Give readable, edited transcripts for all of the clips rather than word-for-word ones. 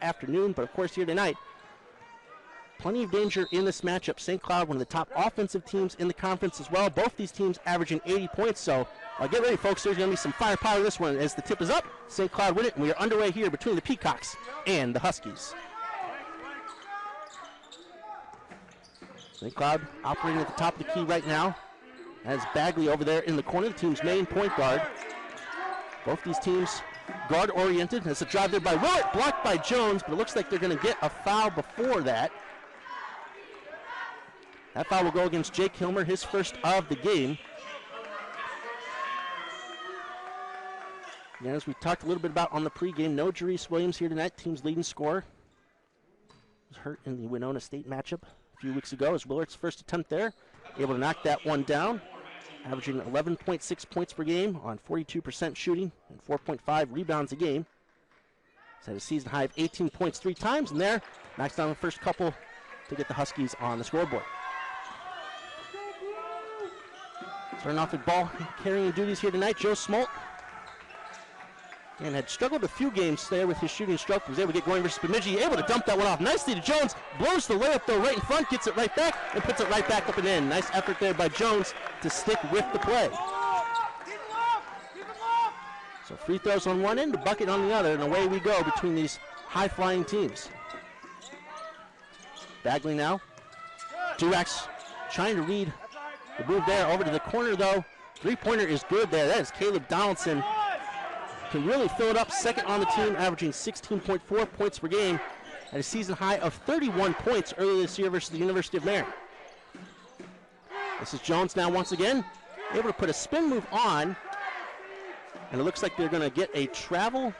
afternoon. But, of course, here tonight, plenty of danger in this matchup. St. Cloud, one of the top offensive teams in the conference as well. Both these teams averaging 80 points. So get ready, folks. There's going to be some firepower in this one. As the tip is up, St. Cloud win it, and we are underway here between the Peacocks and the Huskies. St. Cloud operating at the top of the key right now. As Bagley over there in the corner, the team's main point guard. Both these teams guard-oriented. It's a drive there by Willett, blocked by Jones, but it looks like they're going to get a foul before that. That foul will go against Jake Hilmer, his first of the game. And as we talked a little bit about on the pregame, no Jerice Williams here tonight, team's leading scorer. Was hurt in the Winona State matchup a few weeks ago as Willard's first attempt there. Able to knock that one down, averaging 11.6 points per game on 42% shooting and 4.5 rebounds a game. He's had a season high of 18 points 3 times, and there knocks down the first couple to get the Huskies on the scoreboard. Starting off with ball carrying duties here tonight, Joe Smolt. And had struggled a few games there with his shooting stroke. He was able to get going versus Bemidji, able to dump that one off nicely to Jones. Blows the layup though right in front, gets it right back, and puts it right back up and in. Nice effort there by Jones to stick with the play. So free throws on one end, the bucket on the other, and away we go between these high-flying teams. Bagley now. Durax trying to read the move there over to the corner though. Three-pointer is good there. That is Caleb Donaldson. Can really fill it up, second on the team, averaging 16.4 points per game at a season high of 31 points earlier this year versus the University of Maryland. This is Jones now once again, able to put a spin move on, and it looks like they're going to get a travel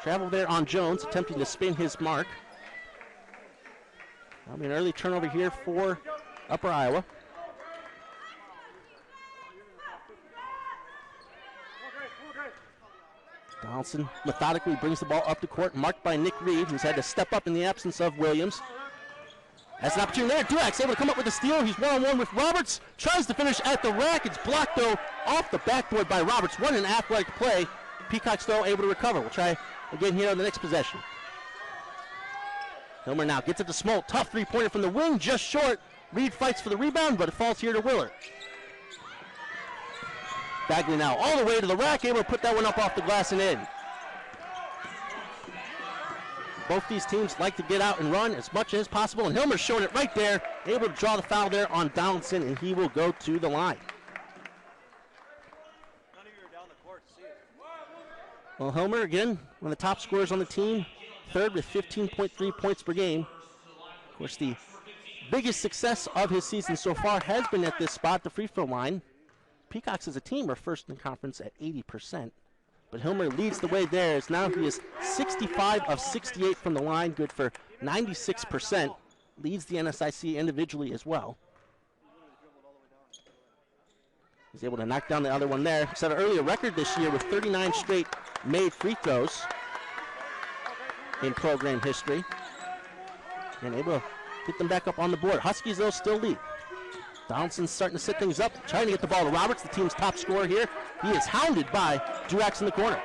there on Jones, attempting to spin his mark. That'll be an early turnover here for Upper Iowa. Donaldson methodically brings the ball up the court, marked by Nick Reed, who's had to step up in the absence of Williams. Has an opportunity there. Durax able to come up with a steal. He's one-on-one with Roberts. Tries to finish at the rack. It's blocked, though, off the backboard by Roberts. What an athletic play. Peacocks, though, able to recover. We'll try again here on the next possession. Hilmer now gets it to Smolt. Tough three-pointer from the wing, just short. Reed fights for the rebound, but it falls here to Willard. Bagley now all the way to the rack, able to put that one up off the glass and in. Both these teams like to get out and run as much as possible, and Hilmer's showing it right there, able to draw the foul there on Donaldson, and he will go to the line. Well, Hilmer, again, one of the top scorers on the team, third with 15.3 points per game. Of course, the biggest success of his season so far has been at this spot, the free throw line. Peacocks as a team are first in the conference at 80%, but Hilmer leads the way there as now he is 65 of 68 from the line, good for 96%, leads the NSIC individually as well. He's able to knock down the other one there. Set an earlier record this year with 39 straight made free throws in program history, and able to get them back up on the board. Huskies, though, still lead. Donaldson's starting to set things up, trying to get the ball to Roberts, the team's top scorer here. He is hounded by Durax in the corner.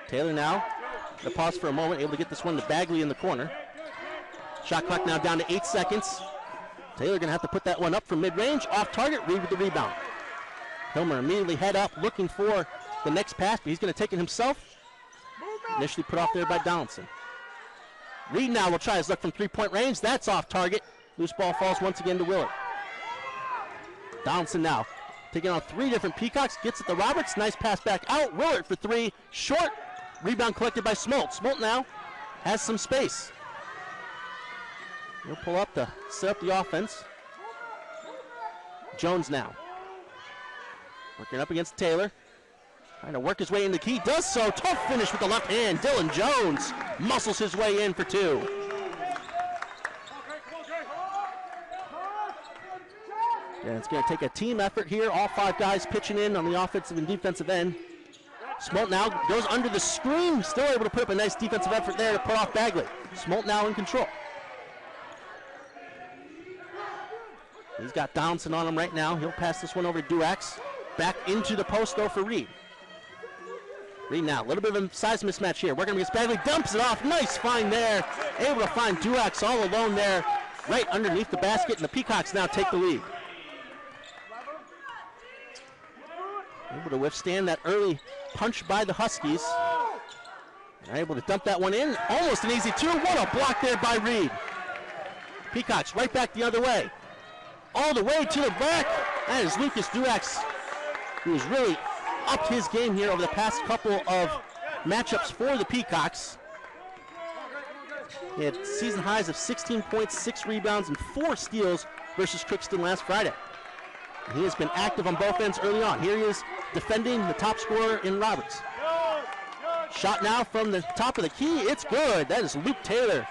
Taylor now, the pause for a moment, able to get this one to Bagley in the corner. Shot clock now down to 8 seconds. Taylor gonna have to put that one up from mid-range, off target, Reed with the rebound. Hilmer immediately head up, looking for the next pass, but he's gonna take it himself. Initially put off there by Donaldson. Reed now will try his luck from three-point range, that's off target. Loose ball falls once again to Willard. Donaldson now taking on 3 different Peacocks, gets it to Roberts, nice pass back out. Willard for 3, short, rebound collected by Smolt. Smolt now has some space. He'll pull up to set up the offense. Jones now working up against Taylor, trying to work his way into the key, does so, tough finish with the left hand. Dylan Jones muscles his way in for 2. And it's going to take a team effort here. All 5 guys pitching in on the offensive and defensive end. Smolt now goes under the screen. Still able to put up a nice defensive effort there to put off Bagley. Smolt now in control. He's got Donaldson on him right now. He'll pass this one over to Durax. Back into the post, though, for Reed. Reed now, a little bit of a size mismatch here. Working against Bagley, dumps it off. Nice find there. Able to find Duax all alone there, right underneath the basket, and the Peacocks now take the lead. Able to withstand that early punch by the Huskies. And able to dump that one in. Almost an easy two. What a block there by Reed. Peacocks right back the other way. All the way to the back. That is Lucas Duax, who has really upped his game here over the past couple of matchups for the Peacocks. He had season highs of 16 points, 6 rebounds, and 4 steals versus Crookston last Friday. He has been active on both ends early on. Here he is defending the top scorer in Roberts. Shot now from the top of the key. It's good. That is Luke Taylor,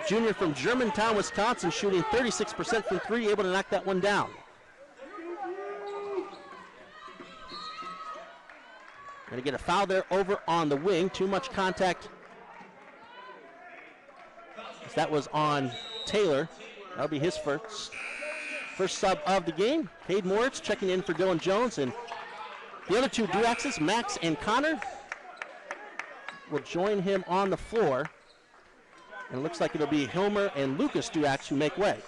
junior from Germantown, Wisconsin, shooting 36% from 3, able to knock that one down. Going to get a foul there over on the wing. Too much contact. That was on Taylor. That'll be his first sub of the game. Cade Moritz checking in for Dylan Jones, and the other two Duaxes, Max and Connor, will join him on the floor. And it looks like it'll be Hilmer and Lucas Duax who make way.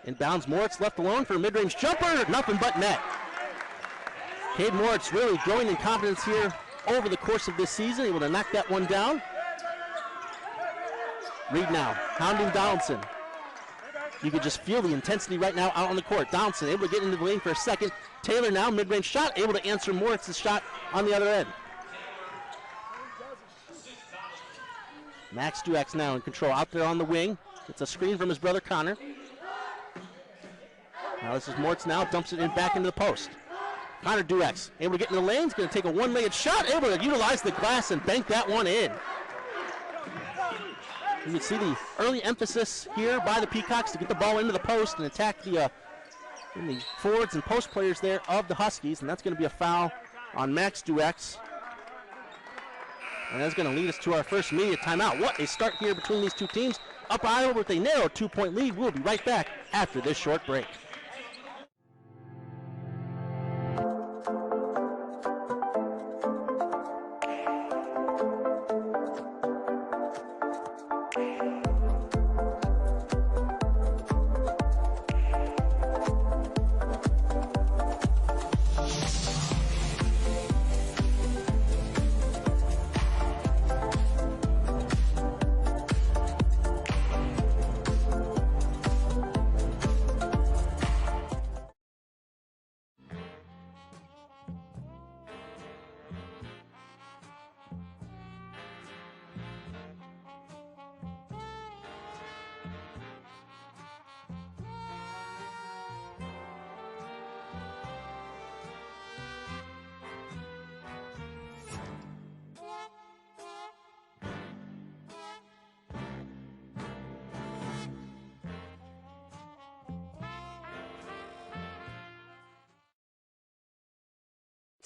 Inbounds, Moritz left alone for a mid-range jumper, nothing but net. Cade Moritz really growing in confidence here over the course of this season, able to knock that one down. Reed now, hounding Donaldson. You can just feel the intensity right now out on the court. Donaldson able to get into the lane for a second. Taylor now, mid-range shot, able to answer Moritz's shot on the other end. Max Duax now in control out there on the wing. It's a screen from his brother Connor. Now this is Moritz now, dumps it in back into the post. Connor Duax able to get in the lane, he's going to take a one-legged shot, able to utilize the glass and bank that one in. You can see the early emphasis here by the Peacocks to get the ball into the post and attack the forwards and post players there of the Huskies, and that's going to be a foul on Max Duax. And that's going to lead us to our first media timeout. What a start here between these two teams. Up Iowa with a narrow 2-point lead. We'll be right back after this short break.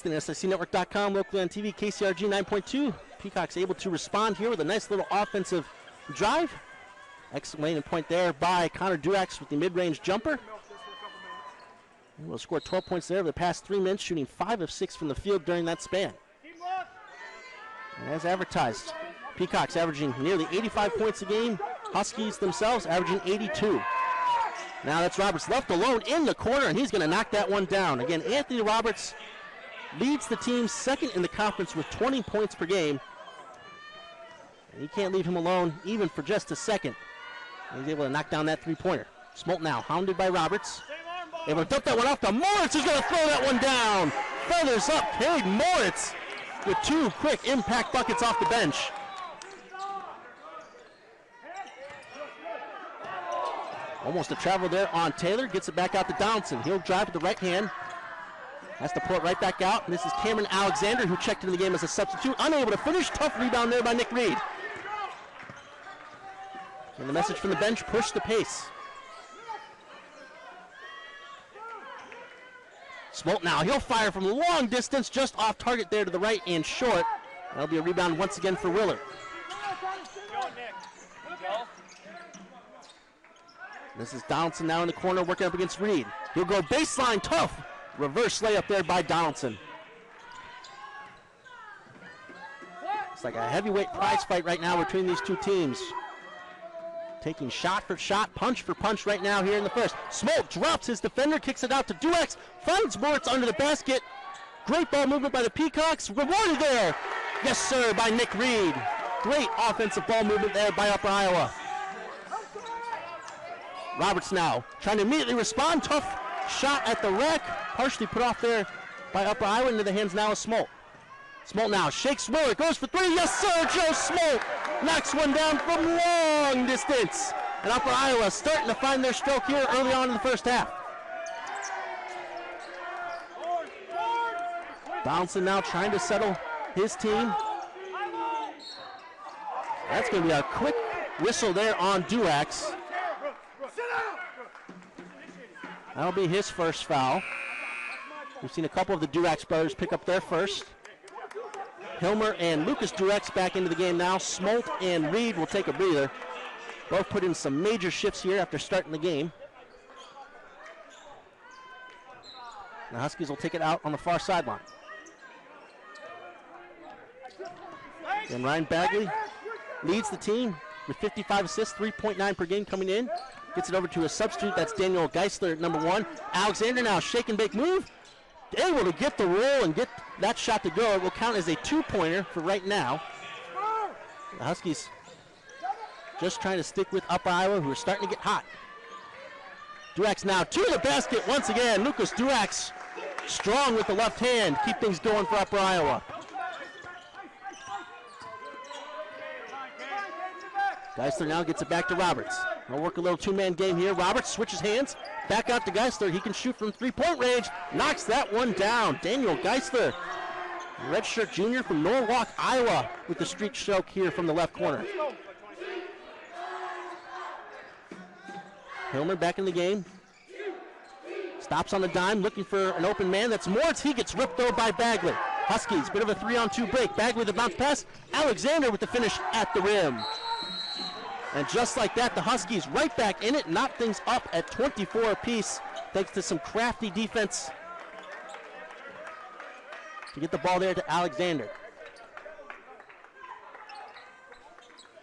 SICnetwork.com, locally on TV, KCRG 9.2. Peacocks able to respond here with a nice little offensive drive. Excellent point there by Connor Duax with the mid-range jumper. And we'll score 12 points there over the past 3 minutes, shooting 5 of 6 from the field during that span. And as advertised, Peacocks averaging nearly 85 points a game. Huskies themselves averaging 82. Now that's Roberts left alone in the corner, and he's going to knock that one down. Again, Anthony Roberts leads the team second in the conference with 20 points per game. And you can't leave him alone even for just a second. And he's able to knock down that three-pointer. Smolt now hounded by Roberts. Able to dump that one off to Moritz, who's going to throw that one down. Feathers up, Cade Moritz with 2 quick impact buckets off the bench. Almost a travel there on Taylor. Gets it back out to Donaldson. He'll drive with the right hand. Has to pull it right back out. And this is Cameron Alexander, who checked into the game as a substitute. Unable to finish. Tough rebound there by Nick Reed. And the message from the bench, push the pace. Smolt now. He'll fire from long distance, just off target there to the right and short. That'll be a rebound once again for Willard. This is Donaldson now in the corner working up against Reed. He'll go baseline, tough. Reverse layup there by Donaldson. It's like a heavyweight prize fight right now between these two teams. Taking shot for shot, punch for punch right now here in the first. Smolt drops his defender, kicks it out to Duex, finds Moritz under the basket. Great ball movement by the Peacocks. Rewarded there. Yes, sir, by Nick Reed. Great offensive ball movement there by Upper Iowa. Roberts now trying to immediately respond. Tough shot at the rack. Partially put off there by Upper Iowa into the hands now of Smolt. Smolt now shakes Willard, goes for three. Yes, sir, Joe Smolt knocks one down from long distance. And Upper Iowa starting to find their stroke here early on in the first half. Donaldson now trying to settle his team. That's going to be a quick whistle there on Duax. That'll be his first foul. We've seen a couple of the Duax brothers pick up their first. Hilmer and Lucas Duax back into the game now. Smolt and Reed will take a breather. Both put in some major shifts here after starting the game. The Huskies will take it out on the far sideline. And Ryan Bagley leads the team with 55 assists, 3.9 per game coming in. Gets it over to a substitute. That's Daniel Geisler at number 1. Alexander now shake and bake move. Able to get the roll and get that shot to go. It will count as a 2-pointer for right now. The Huskies just trying to stick with Upper Iowa, who are starting to get hot. Duax now to the basket once again. Lucas Duax strong with the left hand. Keep things going for Upper Iowa. Geisler now gets it back to Roberts. We'll work a little two-man game here. Roberts switches hands. Back out to Geisler. He can shoot from three-point range. Knocks that one down. Daniel Geisler, redshirt junior from Norwalk, Iowa, with the streak stroke here from the left corner. Hilmer back in the game. Stops on the dime, looking for an open man. That's Moritz. He gets ripped though by Bagley. Huskies, bit of a 3-on-2 break. Bagley with the bounce pass. Alexander with the finish at the rim. And just like that, the Huskies right back in it, knock things up at 24 apiece, thanks to some crafty defense to get the ball there to Alexander.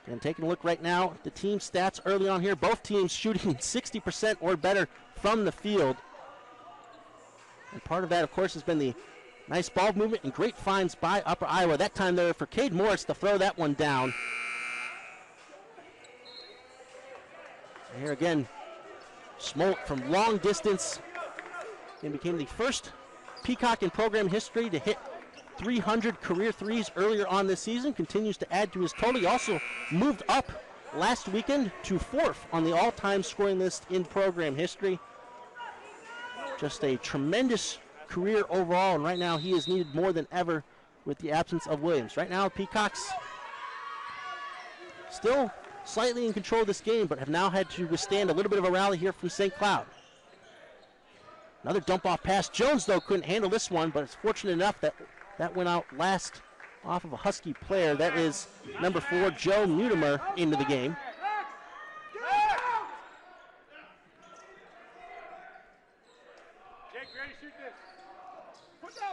And taking a look right now at the team stats early on here, both teams shooting 60% or better from the field. And part of that, of course, has been the nice ball movement and great finds by Upper Iowa. That time there for Cade Morris to throw that one down. Here again, Smolt from long distance and became the first Peacock in program history to hit 300 career threes earlier on this season. Continues to add to his total. He also moved up last weekend to 4th on the all-time scoring list in program history. Just a tremendous career overall, and right now he is needed more than ever with the absence of Williams. Right now, Peacocks still slightly in control of this game, but have now had to withstand a little bit of a rally here from St. Cloud. Another dump-off pass. Jones, though, couldn't handle this one, but it's fortunate enough that that went out last off of a Husky player. That is number 4, Joe Mutimer, into the game.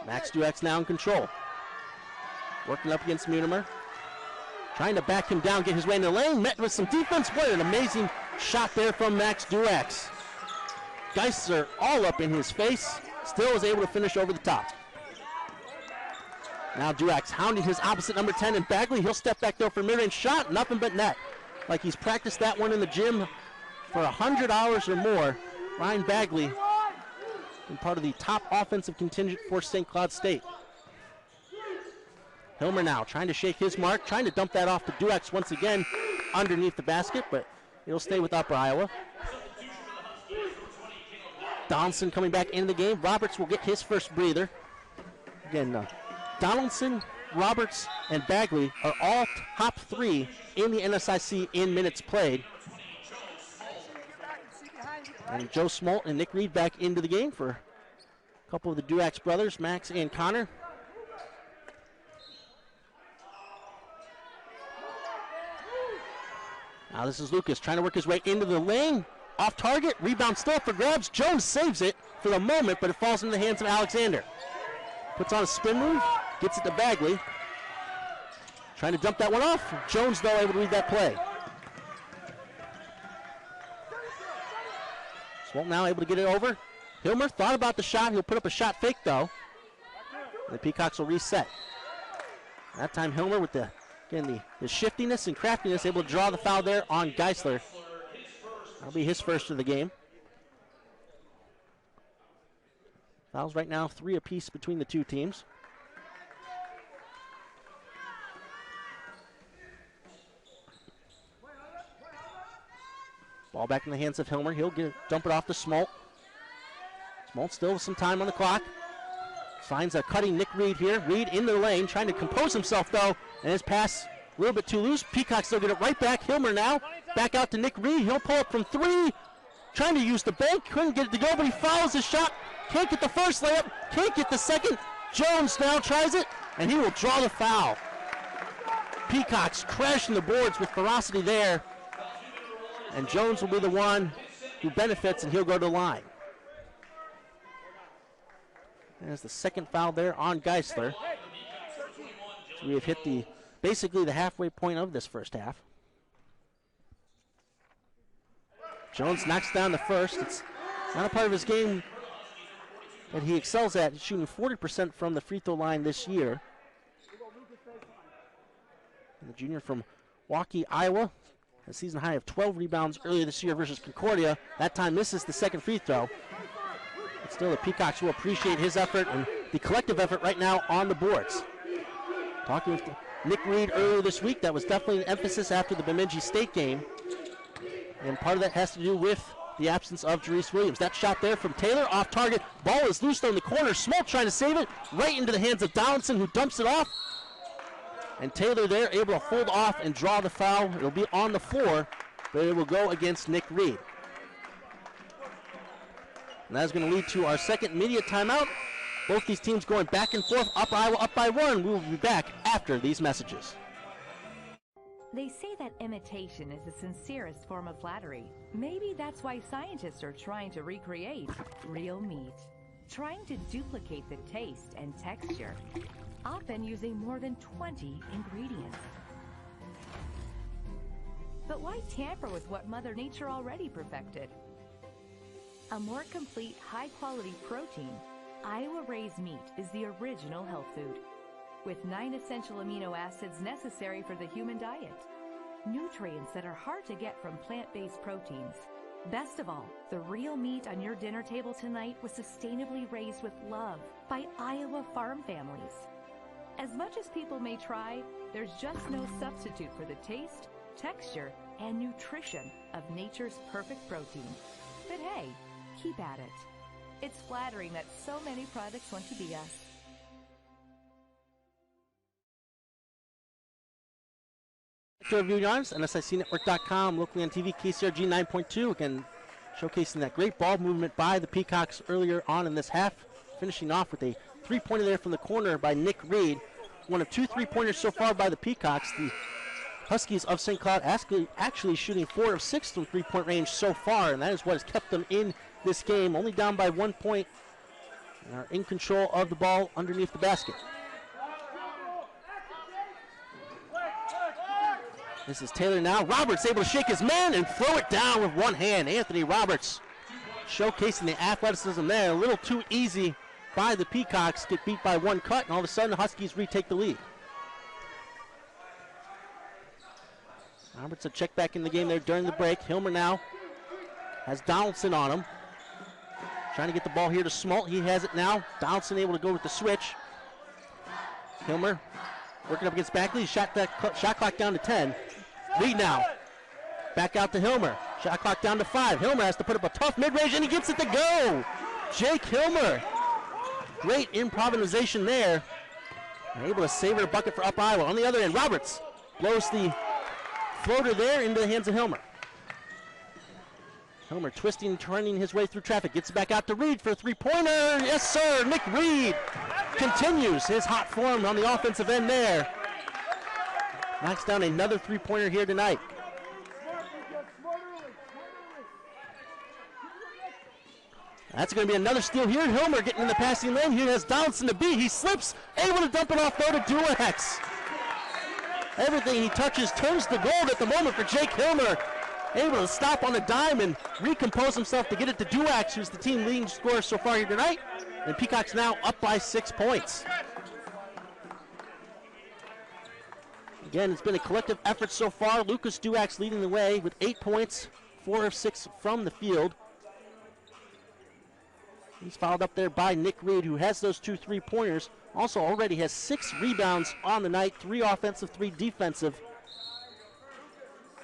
Max Duex now in control. Working up against Mutimer. Trying to back him down, get his way in the lane, met with some defense. What an amazing shot there from Max Duex. Geisler all up in his face, still is able to finish over the top. Now Duex hounding his opposite number 10 and Bagley. He'll step back though for mid-range shot, nothing but net. Like he's practiced that one in the gym for 100 hours or more. Ryan Bagley, and part of the top offensive contingent for St. Cloud State. Hilmer now trying to shake his mark, trying to dump that off to Duex once again underneath the basket, but it'll stay with Upper Iowa. Donaldson coming back into the game. Roberts will get his first breather. Again, Donaldson, Roberts, and Bagley are all top 3 in the NSIC in minutes played. And Joe Smolt and Nick Reed back into the game for a couple of the Duex brothers, Max and Connor. Now this is Lucas trying to work his way into the lane. Off target, rebound still for grabs. Jones saves it. for the moment, but it falls into the hands of Alexander. Puts on a spin move, gets it to Bagley. Trying to dump that one off. Jones, though, able to read that play. Swolt now able to get it over. Hilmer thought about the shot. He'll put up a shot fake, though. And the Peacocks will reset. That time Hilmer with the shiftiness and craftiness, able to draw the foul there on Geisler. That'll be his first of the game. Fouls right now, 3 apiece between the two teams. Ball back in the hands of Hilmer. He'll dump it off to Smolt. Smolt still with some time on the clock. Finds a cutting Nick Reed here. Reed in the lane, trying to compose himself though, and his pass a little bit too loose. Peacocks still get it right back. Hilmer now, back out to Nick Reed. He'll pull up from 3, trying to use the bank. Couldn't get it to go, but he fouls his shot. Can't get the first layup, can't get the second. Jones now tries it, and he will draw the foul. Peacocks crashing the boards with ferocity there. And Jones will be the one who benefits, and he'll go to the line. There's the second foul there on Geisler. So we have hit basically the halfway point of this first half. Jones knocks down the first. It's not a part of his game that he excels at. He's shooting 40% from the free throw line this year. And the junior from Waukee, Iowa, a season high of 12 rebounds earlier this year versus Concordia. That time misses the second free throw. But still, the Peacocks will appreciate his effort and the collective effort right now on the boards. Talking with Nick Reed earlier this week, that was definitely an emphasis after the Bemidji State game. And part of that has to do with the absence of Jerice Williams. That shot there from Taylor, off target. Ball is loose though in the corner. Smolt trying to save it, right into the hands of Donaldson, who dumps it off. And Taylor there able to hold off and draw the foul. It'll be on the floor, but it will go against Nick Reed. And that's going to lead to our second immediate timeout. Both these teams going back and forth, up Iowa, up by 1. We will be back after these messages. They say that imitation is the sincerest form of flattery. Maybe that's why scientists are trying to recreate real meat. Trying to duplicate the taste and texture, often using more than 20 ingredients. But why tamper with what Mother Nature already perfected? A more complete, high-quality protein, Iowa Raised Meat is the original health food, with 9 essential amino acids necessary for the human diet. Nutrients that are hard to get from plant-based proteins. Best of all, the real meat on your dinner table tonight was sustainably raised with love by Iowa farm families. As much as people may try, there's just no substitute for the taste, texture, and nutrition of nature's perfect protein. But hey, keep at it. It's flattering that so many products want to be us. Viewing arms, NSICnetwork.com, locally on TV, KCRG 9.2. Again, showcasing that great ball movement by the Peacocks earlier on in this half. Finishing off with a three-pointer there from the corner by Nick Reed. One of 2 3-pointers so far by the Peacocks. The Huskies of St. Cloud actually shooting 4 of 6 from three-point range so far, and that is what has kept them in this game. Only down by 1 point and are in control of the ball underneath the basket. This is Taylor now. Roberts able to shake his man and throw it down with one hand. Anthony Roberts showcasing the athleticism there. A little too easy by the Peacocks. Get beat by 1 cut, and all of a sudden the Huskies retake the lead. Roberts a check back in the game there during the break. Hilmer now has Donaldson on him. Trying to get the ball here to Smolt. He has it now. Donaldson able to go with the switch. Hilmer working up against Bagley. Shot clock down to 10. Reed now. Back out to Hilmer. Shot clock down to 5. Hilmer has to put up a tough mid-range, and he gets it to go. Jake Hilmer. Great improvisation there. And able to savor a bucket for Up Iowa. On the other end, Roberts blows the floater there into the hands of Hilmer. Hilmer twisting and turning his way through traffic. Gets it back out to Reed for a three-pointer. Yes, sir. Nick Reed continues his hot form on the offensive end there. Knocks down another three-pointer here tonight. That's going to be another steal here. Hilmer getting in the passing lane. Here has Donaldson to beat. He slips, able to dump it off though to Duax. Everything he touches turns to gold at the moment for Jake Hilmer. Able to stop on a dime and recompose himself to get it to Duax, who's the team leading scorer so far here tonight. And Peacocks now up by 6 points. Again, it's been a collective effort so far. Lucas Duax leading the way with 8 points, 4 of 6 from the field. He's fouled up there by Nick Reed, who has those 2 3-pointers. Also already has 6 rebounds on the night, 3 offensive, 3 defensive.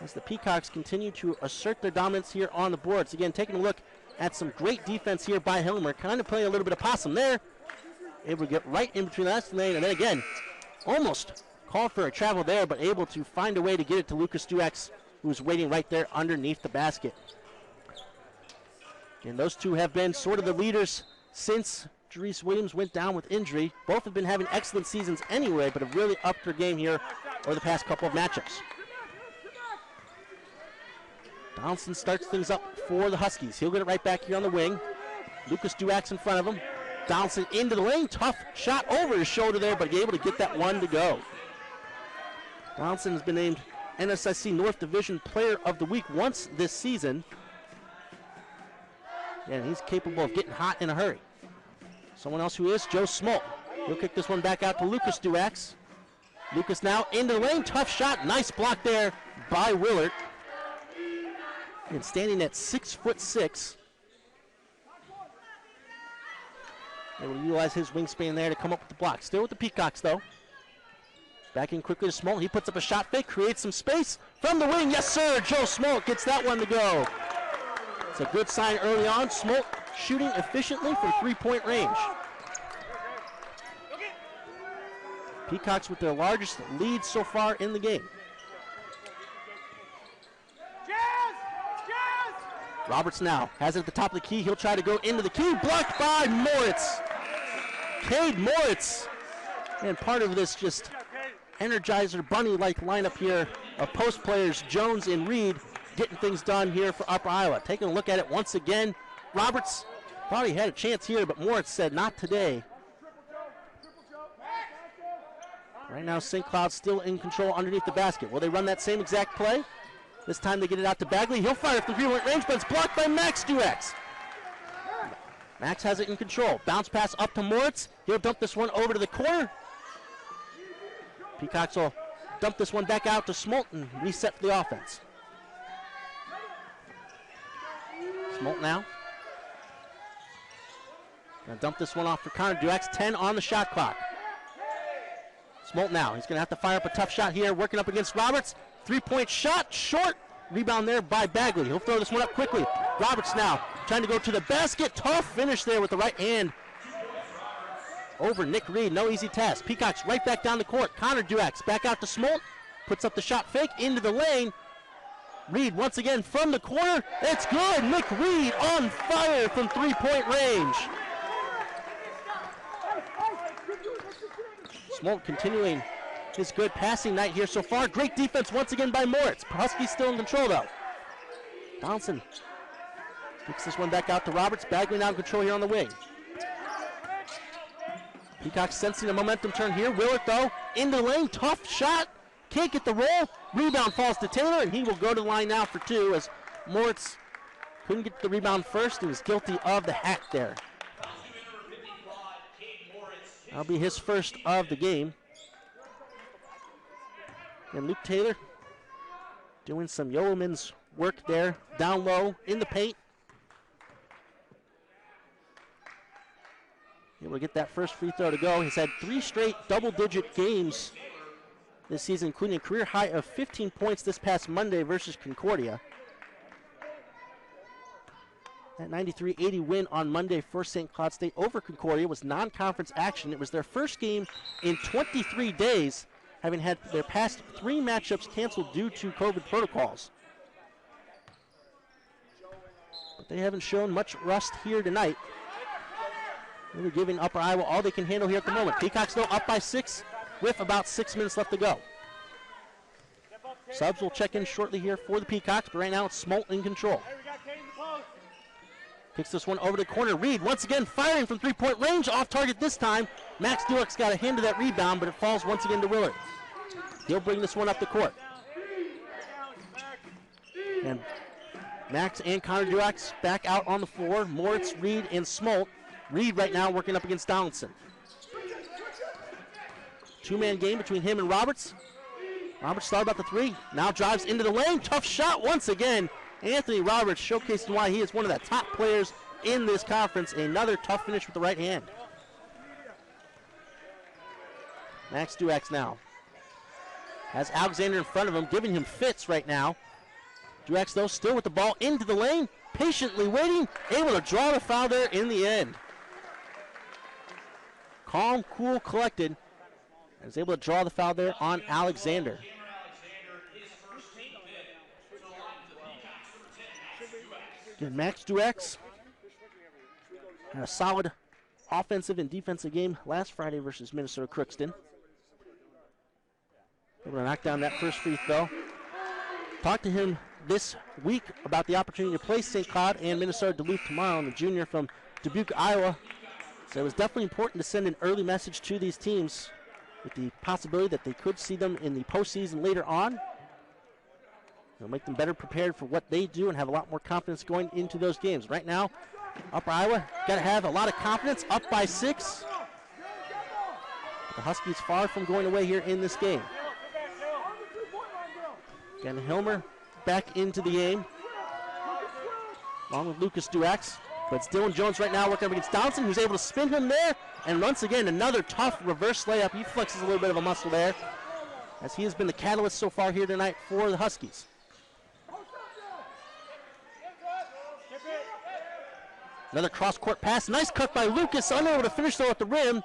As the Peacocks continue to assert their dominance here on the boards. Again, taking a look at some great defense here by Hilmer. Kind of playing a little bit of possum there. Able to get right in between the last lane, and then again, almost called for a travel there, but able to find a way to get it to Lucas Duax, who's waiting right there underneath the basket. And those two have been sort of the leaders since Jerice Williams went down with injury. Both have been having excellent seasons anyway, but have really upped their game here over the past couple of matchups. Donaldson starts things up for the Huskies. He'll get it right back here on the wing. Lucas Duax in front of him. Donaldson into the lane. Tough shot over his shoulder there, but able to get that one to go. Donaldson has been named NSIC North Division Player of the Week once this season. And he's capable of getting hot in a hurry. Someone else who is, Joe Smolt. He'll kick this one back out to Lucas Duax. Lucas now into the lane. Tough shot. Nice block there by Willard. And standing at 6'6". Able to utilize his wingspan there to come up with the block. Still with the Peacocks though. Back in quickly to Smolt. He puts up a shot fake, creates some space from the wing. Yes, sir. Joe Smolt gets that one to go. It's a good sign early on. Smolt shooting efficiently from 3-point range. Peacocks with their largest lead so far in the game. Roberts now has it at the top of the key. He'll try to go into the key. Blocked by Moritz. Cade Moritz. And part of this just Energizer Bunny-like lineup here of post players, Jones and Reed, getting things done here for Upper Iowa. Taking a look at it once again. Roberts thought he had a chance here, but Moritz said not today. Right now, St. Cloud still in control underneath the basket. Will they run that same exact play? This time they get it out to Bagley. He'll fire from 3-point range, but it's blocked by Max Duax. Max has it in control. Bounce pass up to Moritz. He'll dump this one over to the corner. Peacocks will dump this one back out to Smolt and reset for the offense. Smolt now. Gonna dump this one off for Connor Duax. 10 on the shot clock. Smolt now. He's gonna have to fire up a tough shot here, working up against Roberts. 3-point shot, short. Rebound there by Bagley. He'll throw this one up quickly. Roberts now trying to go to the basket. Tough finish there with the right hand over Nick Reed. No easy task. Peacocks right back down the court. Connor Duax back out to Smolt. Puts up the shot fake into the lane. Reed once again from the corner. It's good. Nick Reed on fire from 3-point range. Smolt continuing his good passing night here so far. Great defense once again by Moritz. Huskies still in control though. Donaldson kicks this one back out to Roberts. Bagley now in control here on the wing. Peacock sensing a momentum turn here. Willard though into the lane. Tough shot. Can't get the roll. Rebound falls to Taylor and he will go to the line now for 2 as Moritz couldn't get the rebound first and is guilty of the hack there. That'll be his first of the game. And Luke Taylor doing some yeoman's work there, down low in the paint. Able to get that first free throw to go. He's had 3 straight double-digit games this season, including a career high of 15 points this past Monday versus Concordia. That 93-80 win on Monday for St. Cloud State over Concordia was non-conference action. It was their first game in 23 days, having had their past 3 matchups canceled due to COVID protocols. But they haven't shown much rust here tonight. Really giving Upper Iowa all they can handle here at the moment. Peacocks though up by 6 with about 6 minutes left to go. Subs will check in shortly here for the Peacocks, but right now it's Smolt in control. Kicks this one over the corner. Reed once again firing from three-point range. Off target this time. Max Dueck's got a hand to that rebound, but it falls once again to Willard. He'll bring this one up the court. And Max and Connor Dueck's back out on the floor. Moritz, Reed, and Smolt. Reed right now working up against Donaldson. Two-man game between him and Roberts. Roberts started about the three. Now drives into the lane. Tough shot once again. Anthony Roberts showcasing why he is one of the top players in this conference. Another tough finish with the right hand. Max Dueck now has Alexander in front of him, giving him fits right now. Dueck, though, still with the ball into the lane, patiently waiting, able to draw the foul there in the end. Calm, cool, collected, and is able to draw the foul there on Alexander. Again, Max Dueck had a solid offensive and defensive game last Friday versus Minnesota Crookston. Able to knock down that first free throw. Talked to him this week about the opportunity to play St. Cloud and Minnesota Duluth tomorrow, and the junior from Dubuque, Iowa. So it was definitely important to send an early message to these teams with the possibility that they could see them in the postseason later on. It'll make them better prepared for what they do and have a lot more confidence going into those games. Right now, Upper Iowa got to have a lot of confidence, up by 6. The Huskies far from going away here in this game. Again, Hilmer back into the game, along with Lucas Dueck. But it's Dylan Jones right now working up against Donaldson, who's able to spin him there. And once again, another tough reverse layup. He flexes a little bit of a muscle there, as he has been the catalyst so far here tonight for the Huskies. Another cross-court pass. Nice cut by Lucas, unable to finish though at the rim.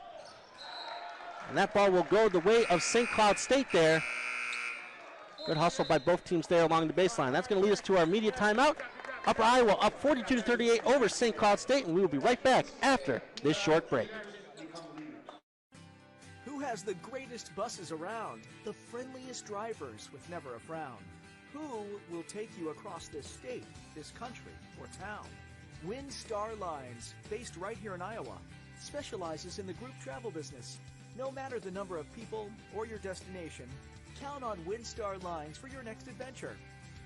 And that ball will go the way of St. Cloud State there. Good hustle by both teams there along the baseline. That's going to lead us to our immediate timeout. Upper Iowa up 42-38 over St. Cloud State, and we will be right back after this short break. Who has the greatest buses around? The friendliest drivers with never a frown. Who will take you across this state, this country, or town? WinStar Lines, based right here in Iowa, specializes in the group travel business. No matter the number of people or your destination, count on WinStar Lines for your next adventure.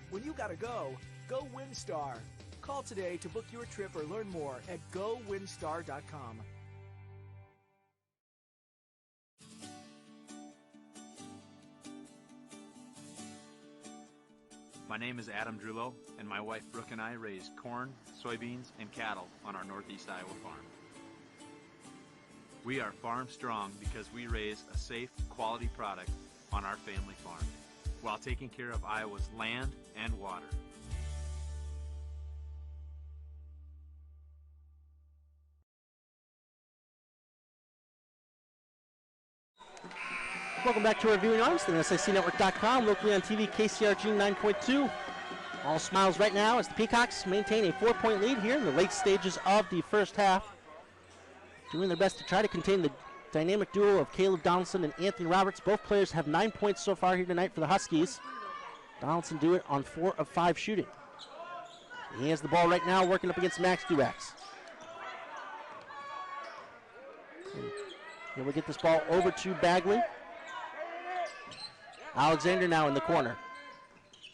When you gotta go, go WinStar. Call today to book your trip or learn more at gowinstar.com. My name is Adam Drullo, and my wife Brooke and I raise corn, soybeans, and cattle on our Northeast Iowa farm. We are farm strong because we raise a safe, quality product on our family farm, while taking care of Iowa's land and water. Welcome back to our viewing audience on SICnetwork.com, locally on TV, KCRG 9.2. All smiles right now as the Peacocks maintain a 4-point lead here in the late stages of the first half. Doing their best to try to contain the dynamic duo of Caleb Donaldson and Anthony Roberts. Both players have 9 points so far here tonight for the Huskies. Donaldson do it on 4 of 5 shooting. He has the ball right now working up against Max Dueck. Here we get this ball over to Bagley. Alexander now in the corner.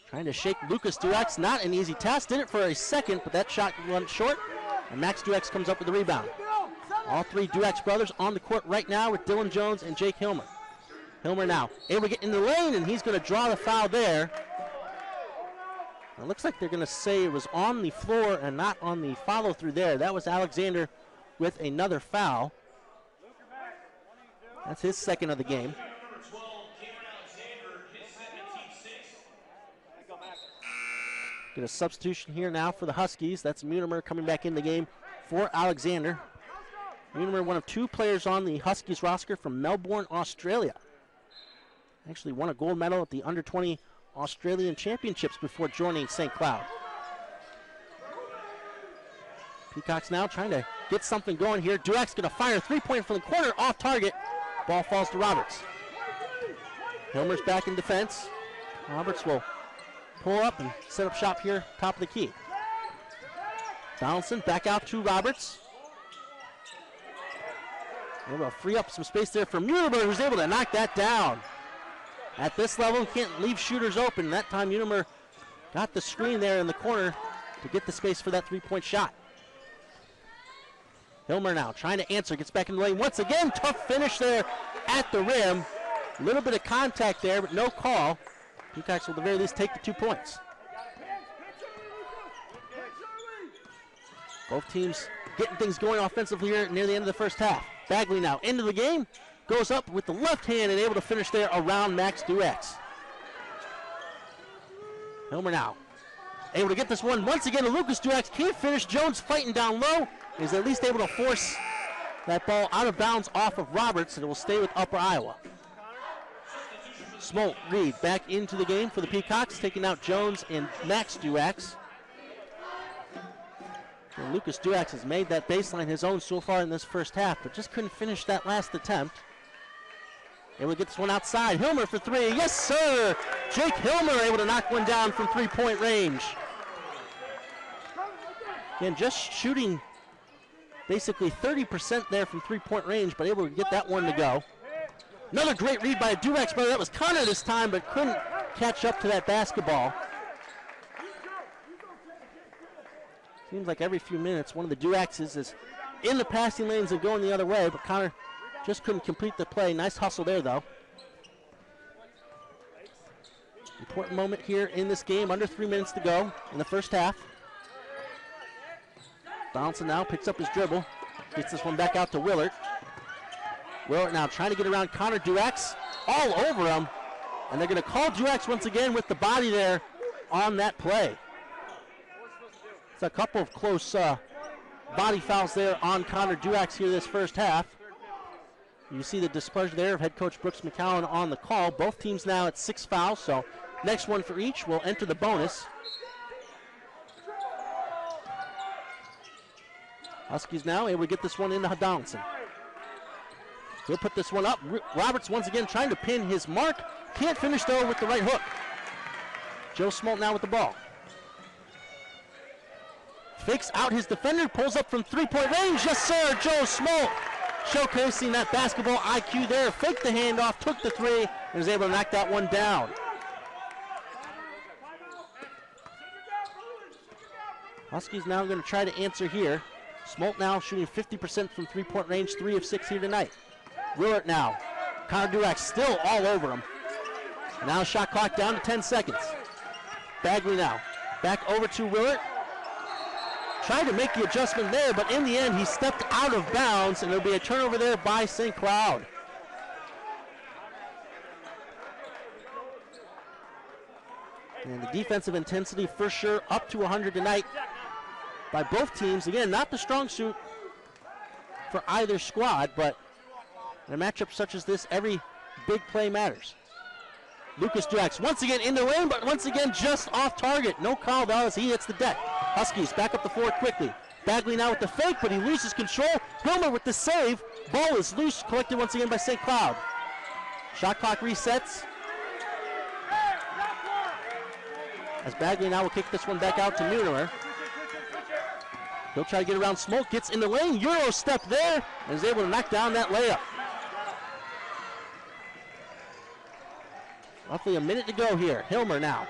Trying to shake Lucas Dueck. Not an easy task. Did it for a second, but that shot went short. And Max Dueck comes up with the rebound. All three Dueck brothers on the court right now with Dylan Jones and Jake Hilmer. Hilmer now able to get in the lane, and he's going to draw the foul there. It looks like they're going to say it was on the floor and not on the follow-through there. That was Alexander with another foul. That's his second of the game. Get a substitution here now for the Huskies. That's Munimer coming back in the game for Alexander. Munimer, one of 2 players on the Huskies roster from Melbourne, Australia. Actually won a gold medal at the Under-20 Australian Championships before joining St. Cloud. Peacocks now trying to get something going here. Dueck's going to fire a 3-point from the corner, off target. Ball falls to Roberts. Hilmer's back in defense. Roberts will pull up and set up shop here, top of the key. Donaldson back out to Roberts. Able to free up some space there for Munimer, who's able to knock that down. At this level, can't leave shooters open. That time, Munimer got the screen there in the corner to get the space for that three-point shot. Hilmer now trying to answer, gets back in the lane once again. Tough finish there at the rim. A little bit of contact there, but no call. Peacocks will at the very least take the 2 points. Both teams getting things going offensively here near the end of the first half. Bagley now into the game, goes up with the left hand and able to finish there around Max Duex. Hilmer now able to get this one once again to Lucas Duex. Can't finish. Jones fighting down low. Is at least able to force that ball out of bounds off of Roberts, and it will stay with Upper Iowa. Smolt Reed back into the game for the Peacocks, taking out Jones and Max Duex. And Lucas Duex has made that baseline his own so far in this first half, but just couldn't finish that last attempt. Able to get this one outside. Hilmer for three. Yes, sir! Jake Hilmer able to knock one down from three-point range. Again, just shooting basically 30% there from three-point range, but able to get that one to go. Another great read by a Duex brother. That was Connor this time, but couldn't catch up to that basketball. Seems like every few minutes one of the Duexes is in the passing lanes and going the other way, but Connor just couldn't complete the play. Nice hustle there, though. Important moment here in this game. Under 3 minutes to go in the first half. Donaldson now picks up his dribble. Gets this one back out to Willard. Willard now trying to get around Connor Duex. All over him. And they're going to call Duex once again with the body there on that play. It's a couple of close body fouls there on Connor Duex here this first half. You see the displeasure there of head coach Brooks McCowan on the call. Both teams now at 6 fouls, so next one for each will enter the bonus. Huskies now able to get this one into Donaldson. He'll put this one up. Roberts once again trying to pin his mark. Can't finish though with the right hook. Joe Smolt now with the ball. Fakes out his defender, pulls up from three-point range. Yes, sir, Joe Smolt showcasing that basketball IQ there. Faked the handoff, took the three, and was able to knock that one down. Huskies now going to try to answer here. Smolt now shooting 50% from three-point range, 3 of 6 here tonight. Willard now. Connor Duex still all over him. Now shot clock down to 10 seconds. Bagley now. Back over to Willard. Tried to make the adjustment there, but in the end he stepped out of bounds, and there'll be a turnover there by St. Cloud. And the defensive intensity for sure up to 100 tonight by both teams. Again, not the strong suit for either squad, but in a matchup such as this, every big play matters. Lucas Duex once again in the lane, but once again just off target. No call though as he hits the deck. Huskies back up the floor quickly. Bagley now with the fake, but he loses control. Hilmer with the save. Ball is loose, collected once again by St. Cloud. Shot clock resets. As Bagley now will kick this one back out to Munimer. He'll try to get around Smolt, gets in the lane, Euro step there, and is able to knock down that layup. Roughly a minute to go here. Hilmer now.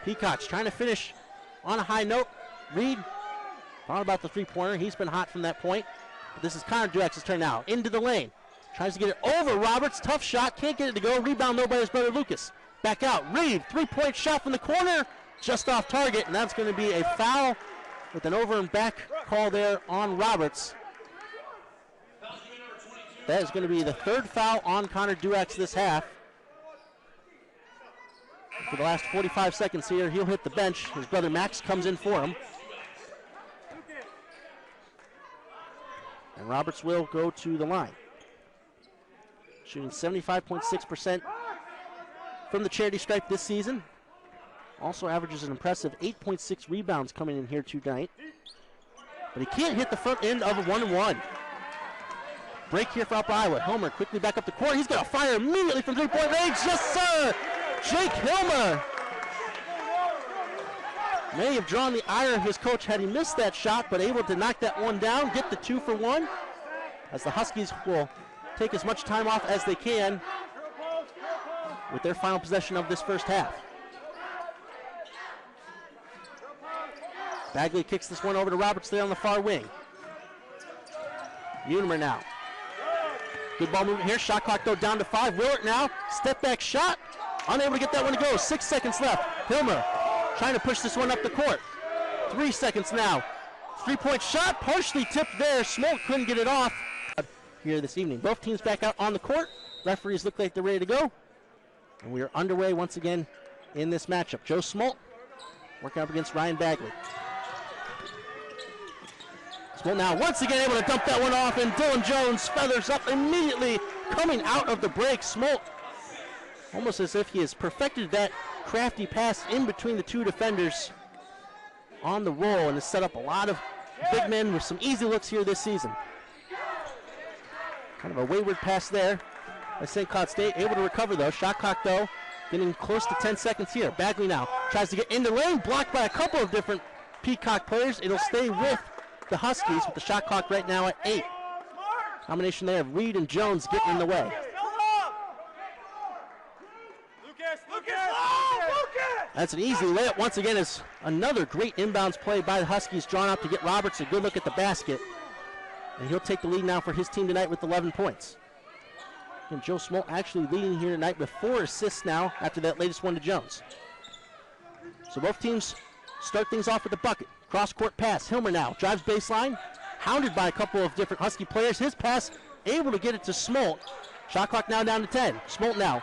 Peacocks trying to finish on a high note. Reed thought about the three-pointer. He's been hot from that point. But this is Connor Duex's turn now. Into the lane. Tries to get it over Roberts. Tough shot. Can't get it to go. Rebound though by his brother Lucas. Back out. Reed. Three-point shot from the corner. Just off target. And that's going to be a foul with an over and back call there on Roberts. That is going to be the third foul on Connor Duex this half. For the last 45 seconds here, he'll hit the bench. His brother Max comes in for him. And Roberts will go to the line. Shooting 75.6% from the charity stripe this season. Also averages an impressive 8.6 rebounds coming in here tonight. But he can't hit the front end of a 1-1. Break here for Upper Iowa. Hilmer quickly back up the court. He's going to fire immediately from three-point range. Yes, sir! Jake Hilmer may have drawn the ire of his coach had he missed that shot, but able to knock that one down, get the 2 for 1, as the Huskies will take as much time off as they can with their final possession of this first half. Bagley kicks this one over to Roberts there on the far wing. Unimer now. Good ball movement here. Shot clock though down to 5. Willert now. Step back shot. Unable to get that one to go. 6 seconds left. Hilmer trying to push this one up the court. 3 seconds now. 3-point shot. Partially tipped there. Smolt couldn't get it off here this evening. Both teams back out on the court. Referees look like they're ready to go. And we are underway once again in this matchup. Joe Smolt working up against Ryan Bagley. Smolt now once again able to dump that one off, and Dylan Jones feathers up immediately coming out of the break. Smolt almost as if he has perfected that crafty pass in between the two defenders on the roll, and has set up a lot of big men with some easy looks here this season. Kind of a wayward pass there by St. Cloud State. Able to recover though. Shot clock though getting close to 10 seconds here. Bagley now tries to get in the lane, blocked by a couple of different Peacock players. It'll stay with the Huskies with the shot clock right now at 8. Combination there of Reed and Jones getting in the way. That's an easy layup once again, as another great inbounds play by the Huskies drawn up to get Roberts a good look at the basket. And he'll take the lead now for his team tonight with 11 points. And Joe Smolt actually leading here tonight with 4 assists now after that latest one to Jones. So both teams start things off with a bucket. Cross-court pass. Hilmer now drives baseline. Hounded by a couple of different Husky players. His pass able to get it to Smolt. Shot clock now down to 10. Smolt now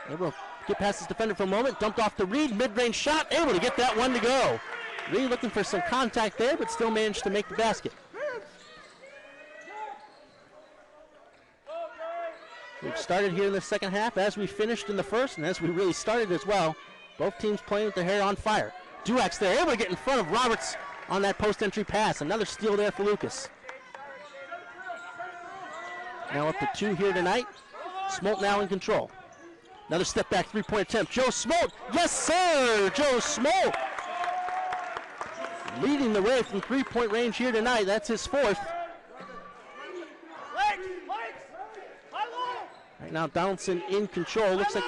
able to get past his defender for a moment. Dumped off to Reed. Mid-range shot. Able to get that one to go. Reed looking for some contact there, but still managed to make the basket. We've started here in the second half as we finished in the first, and as we really started as well. Both teams playing with their hair on fire. Duax there, able to get in front of Roberts on that post-entry pass. Another steal there for Lucas. Now up to 2 here tonight. Smolt now in control. Another step back 3-point attempt. Joe Smolt, yes sir! Joe Smolt leading the way from 3-point range here tonight. That's his 4th. Right now Donaldson in control. Looks like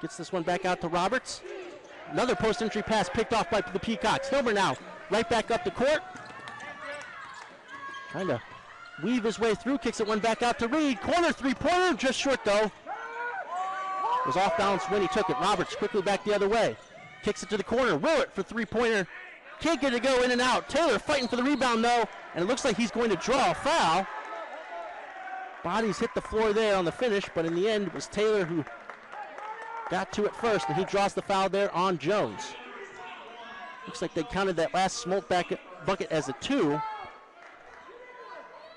gets this one back out to Roberts. Another post-entry pass picked off by the Peacocks. Hilmer now right back up the court. Trying to weave his way through. Kicks it one back out to Reed. Corner 3-pointer. Just short though. Was off balance when he took it. Roberts quickly back the other way. Kicks it to the corner. Willett for 3-pointer. Can't get it to go in and out. Taylor fighting for the rebound though. And it looks like he's going to draw a foul. Bodies hit the floor there on the finish, but in the end it was Taylor who got to it first, and he draws the foul there on Jones. Looks like they counted that last Smolt bucket as a 2.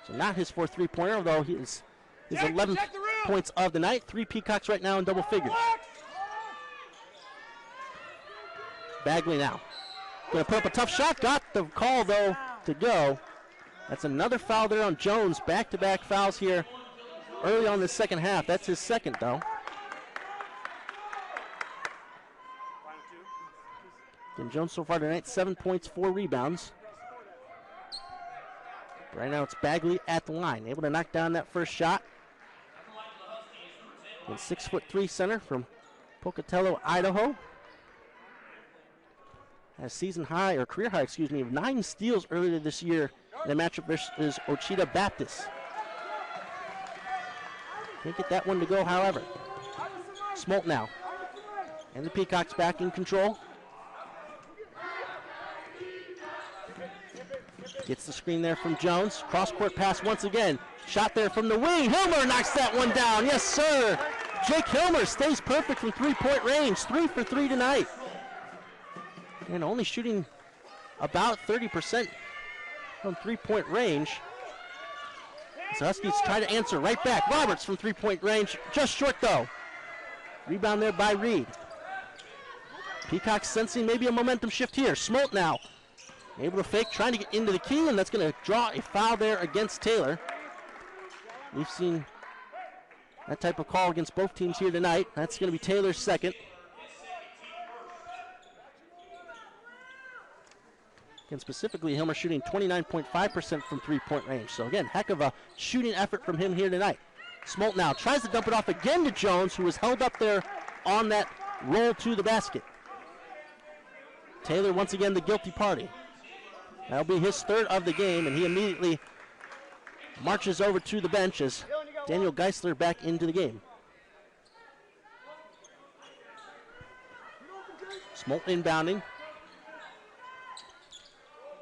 So not his 4th 3-pointer, although he is his 11th points of the night. 3 Peacocks right now in double figures. Bagley now. Gonna put up a tough shot. Got the call though to go. That's another foul there on Jones. Back-to-back fouls here early on the second half. That's his 2nd though. And Jones so far tonight, 7 points, 4 rebounds. Right now it's Bagley at the line, able to knock down that first shot. And 6'3" center from Pocatello, Idaho. Has season high, or career high, excuse me, of 9 steals earlier this year in a matchup versus Ochita Baptist. Can't get that one to go, however. Smolt now. And the Peacocks back in control. Gets the screen there from Jones. Cross-court pass once again. Shot there from the wing. Hilmer knocks that one down. Yes, sir. Jake Hilmer stays perfect from 3-point range. 3 for 3 tonight. And only shooting about 30% from 3-point range. So Huskies try to answer right back. Roberts from 3-point range. Just short, though. Rebound there by Reed. Peacocks sensing maybe a momentum shift here. Smolt now. Able to fake, trying to get into the key, and that's going to draw a foul there against Taylor. We've seen that type of call against both teams here tonight. That's going to be Taylor's 2nd. And specifically, Hilmer shooting 29.5% from three-point range. So again, heck of a shooting effort from him here tonight. Smolt now tries to dump it off again to Jones, who was held up there on that roll to the basket. Taylor once again the guilty party. That'll be his third of the game, and he immediately marches over to the bench as Daniel Geisler back into the game. Smolt inbounding.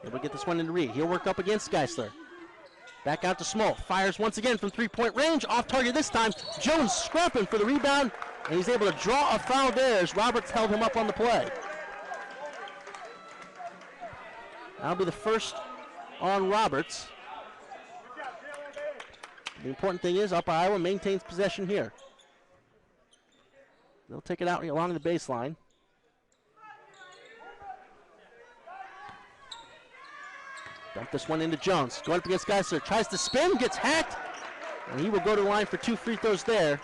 Able to get this one into Reed. He'll work up against Geisler. Back out to Smolt. Fires once again from three-point range. Off target this time. Jones scrapping for the rebound, and he's able to draw a foul there as Roberts held him up on the play. That'll be the first on Roberts. The important thing is Upper Iowa maintains possession here. They'll take it out along the baseline. Dump this one into Jones. Going up against Geisler. Tries to spin, gets hacked, and he will go to the line for 2 free throws there.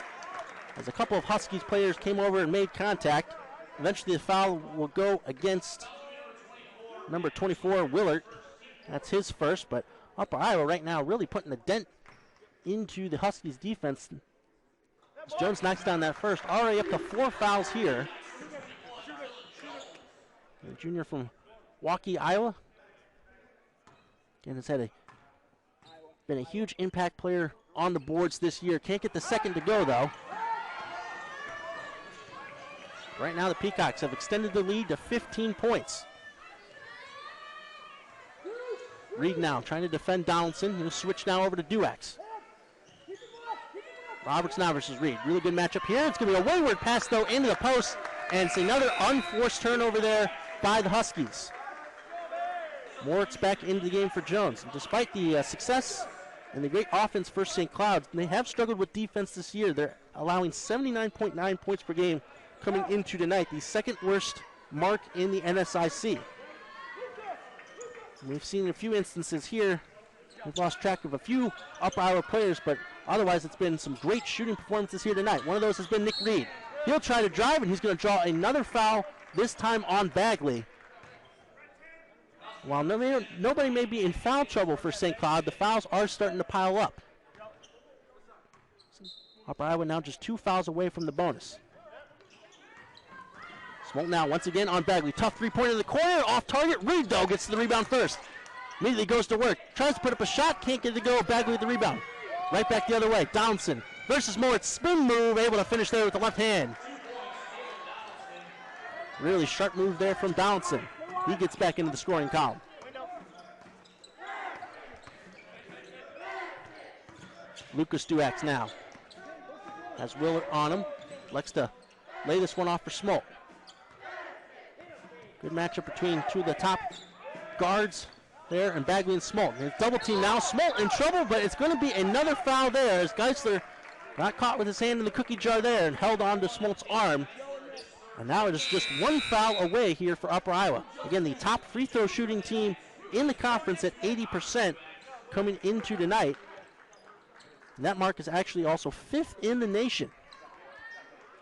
As a couple of Huskies players came over and made contact. Eventually the foul will go against number 24, Willard. That's his first, but Upper Iowa right now really putting a dent into the Huskies defense. As Jones knocks down that first, already up to 4 fouls here. The junior from Waukee, Iowa. Again, has been a huge impact player on the boards this year. Can't get the second to go, though. Right now, the Peacocks have extended the lead to 15 points. Reed now trying to defend Donaldson. He'll switch now over to Duax. Roberts now versus Reed. Really good matchup here. It's going to be a wayward pass, though, into the post. And it's another unforced turnover there by the Huskies. Moritz back into the game for Jones. And despite the success and the great offense for St. Cloud, they have struggled with defense this year. They're allowing 79.9 points per game coming into tonight, the second worst mark in the NSIC. We've seen a few instances here. We've lost track of a few Upper Iowa players, but otherwise it's been some great shooting performances here tonight. One of those has been Nick Reed. He'll try to drive, and he's going to draw another foul, this time on Bagley. While nobody may be in foul trouble for St. Cloud, the fouls are starting to pile up. Upper Iowa now just 2 fouls away from the bonus. Smolt now once again on Bagley. Tough three-pointer in the corner, off target. Reed, though, gets the rebound first. Immediately goes to work. Tries to put up a shot, can't get it to go. Bagley with the rebound. Right back the other way. Donaldson versus Moritz. Spin move, able to finish there with the left hand. Really sharp move there from Donaldson. He gets back into the scoring column. Lucas Duax now has Willard on him. Likes to lay this one off for Smolt. Good matchup between two of the top guards there, and Bagley and Smolt. There's double team now. Smolt in trouble, but it's going to be another foul there as Geisler got caught with his hand in the cookie jar there and held on to Smolt's arm. And now it is just 1 foul away here for Upper Iowa. Again, the top free throw shooting team in the conference at 80% coming into tonight. And that mark is actually also 5th in the nation.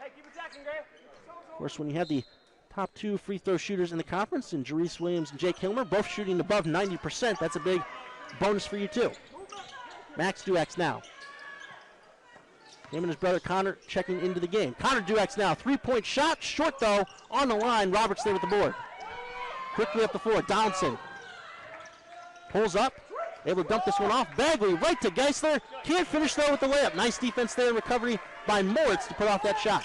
Of course, when you have the top 2 free throw shooters in the conference, and Jerice Williams and Jake Hilmer, both shooting above 90%, that's a big bonus for you too. Max Duax now. Him and his brother Connor checking into the game. Connor Duax now, 3-point shot, short though, on the line. Roberts there with the board. Quickly up the floor, Donaldson pulls up, able to dump this one off. Bagley right to Geisler, can't finish though with the layup. Nice defense there, recovery by Moritz to put off that shot.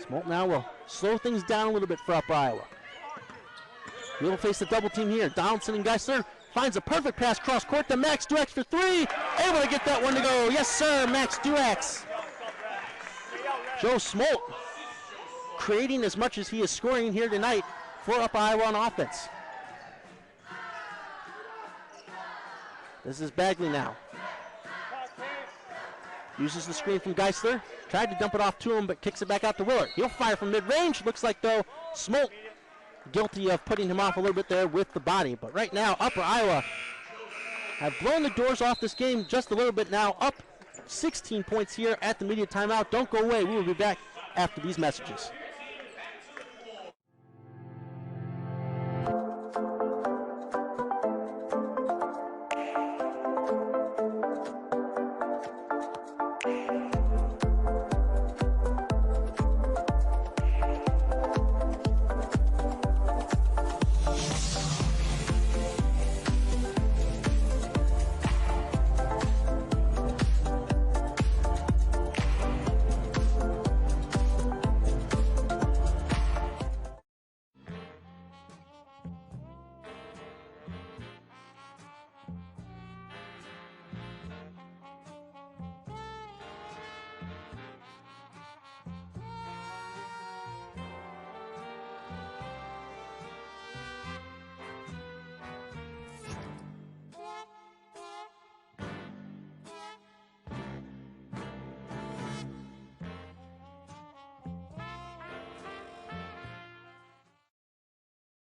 Smolt now will slow things down a little bit for Upper Iowa. We'll face the double team here. Donaldson and Geisler finds a perfect pass cross court to Max Duax for 3. Able to get that one to go. Yes, sir, Max Duax. Joe Smolt creating as much as he is scoring here tonight for Upper Iowa on offense. This is Bagley now. Uses the screen from Geisler. Tried to dump it off to him, but kicks it back out to Willard. He'll fire from mid-range. Looks like, though, Smolt guilty of putting him off a little bit there with the body. But right now, Upper Iowa have blown the doors off this game just a little bit now. Up 16 points here at the media timeout. Don't go away. We will be back after these messages.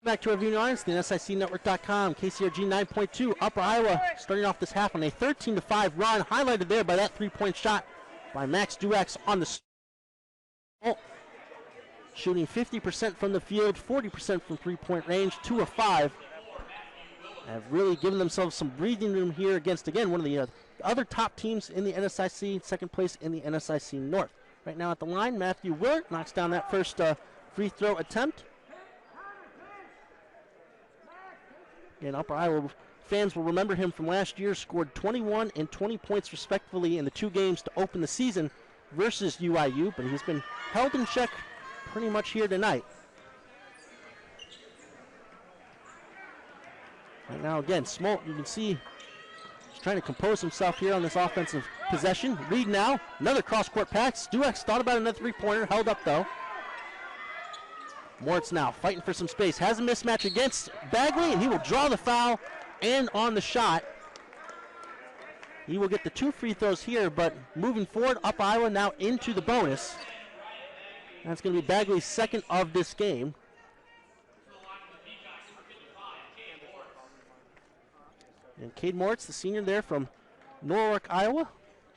Back to our viewing audience, the NSICnetwork.com, KCRG 9.2, Upper Iowa starting off this half on a 13-5 run, highlighted there by that three-point shot by Max Duax on the shooting 50% from the field, 40% from three-point range, 2 of 5. Have really given themselves some breathing room here against, again, one of the other top teams in the NSIC, second place in the NSIC North. Right now at the line, Matthew Willert knocks down that first free throw attempt. And Upper Iowa fans will remember him from last year, scored 21 and 20 points respectively in the 2 games to open the season versus UIU, but he's been held in check pretty much here tonight. Right now, again, Smolt, you can see he's trying to compose himself here on this offensive possession. Reed now, another cross-court pass. Duax thought about another three-pointer, held up though. Moritz now fighting for some space. Has a mismatch against Bagley, and he will draw the foul and on the shot. He will get the 2 free throws here, but moving forward, Upper Iowa now into the bonus. That's going to be Bagley's second of this game. And Cade Moritz, the senior there from Norwalk, Iowa,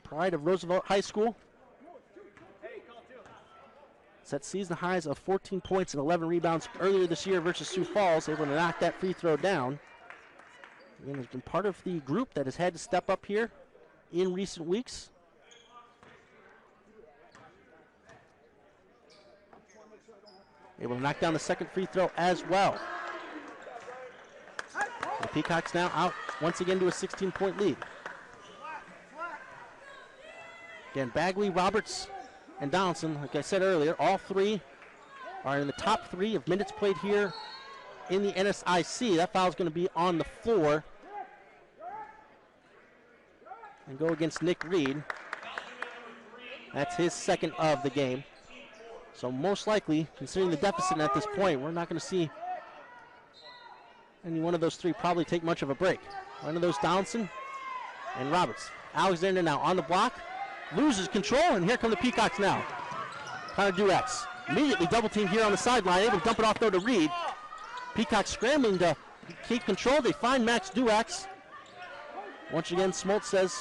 pride of Roosevelt High School. Set season highs of 14 points and 11 rebounds earlier this year versus Sioux Falls, able to knock that free throw down. Again, has been part of the group that has had to step up here in recent weeks. Able to knock down the second free throw as well. The Peacocks now out once again to a 16-point lead. Again, Bagley, Roberts, and Donaldson, like I said earlier, all 3 are in the top 3 of minutes played here in the NSIC. That foul is going to be on the floor and go against Nick Reed. That's his second of the game. So most likely, considering the deficit at this point, we're not going to see any one of those 3 probably take much of a break. One of those, Donaldson and Roberts. Alexander now on the block. Loses control, and here come the Peacocks now. Connor Duax immediately double teamed here on the sideline, able to dump it off though to Reed. Peacocks scrambling to keep control. They find Max Duax. Once again, Smolt says,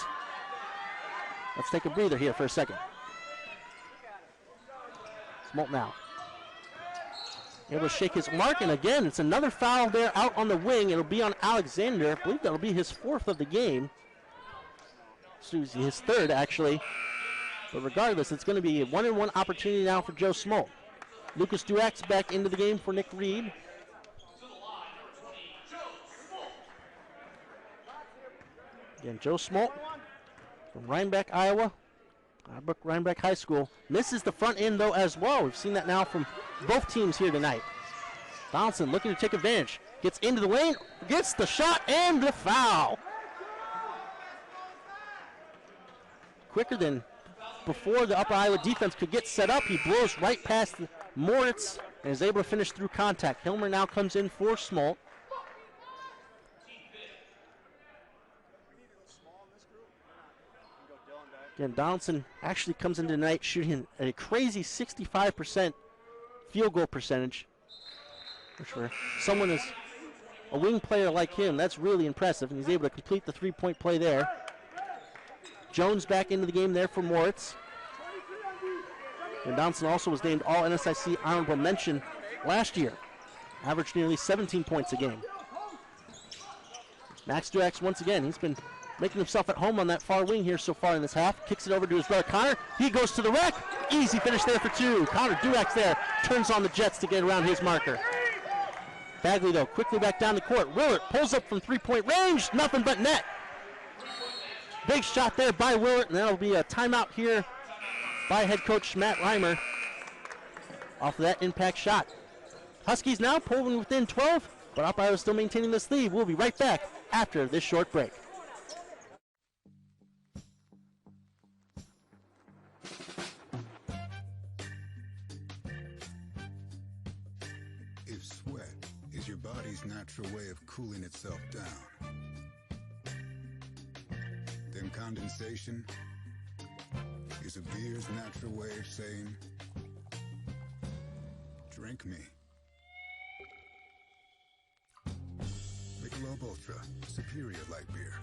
let's take a breather here for a second. Smolt now able to shake his mark, and again, it's another foul there out on the wing. It'll be on Alexander. I believe that'll be his 4th of the game. Excuse me, his 3rd, actually. But regardless, it's going to be a 1-on-1 opportunity now for Joe Smolt. Lucas Duax back into the game for Nick Reed. Again, Joe Smolt from Rhinebeck, Iowa. Rhinebeck High School. Misses the front end, though, as well. We've seen that now from both teams here tonight. Donaldson looking to take advantage. Gets into the lane, gets the shot, and the foul. Quicker than before the Upper Iowa defense could get set up. He blows right past Moritz and is able to finish through contact. Hilmer now comes in for Smolt. Again, Donaldson actually comes into tonight shooting a crazy 65% field goal percentage, which for someone as a wing player like him, that's really impressive, and he's able to complete the 3-point play there. Jones back into the game there for Moritz. And Donaldson also was named All NSIC Honorable Mention last year. Averaged nearly 17 points a game. Max Duax once again, he's been making himself at home on that far wing here so far in this half. Kicks it over to his brother Connor. He goes to the rack. Easy finish there for 2. Connor Duax there turns on the Jets to get around his marker. Bagley, though, quickly back down the court. Willert pulls up from 3-point range. Nothing but net. Big shot there by Willert, and that'll be a timeout here by head coach Matt Reimer off of that impact shot. Huskies now pulling within 12, but Upper Iowa still maintaining this lead. We'll be right back after this short break. If sweat is your body's natural way of cooling itself down, then condensation is a beer's natural way of saying, drink me. Michelob Ultra, superior light beer.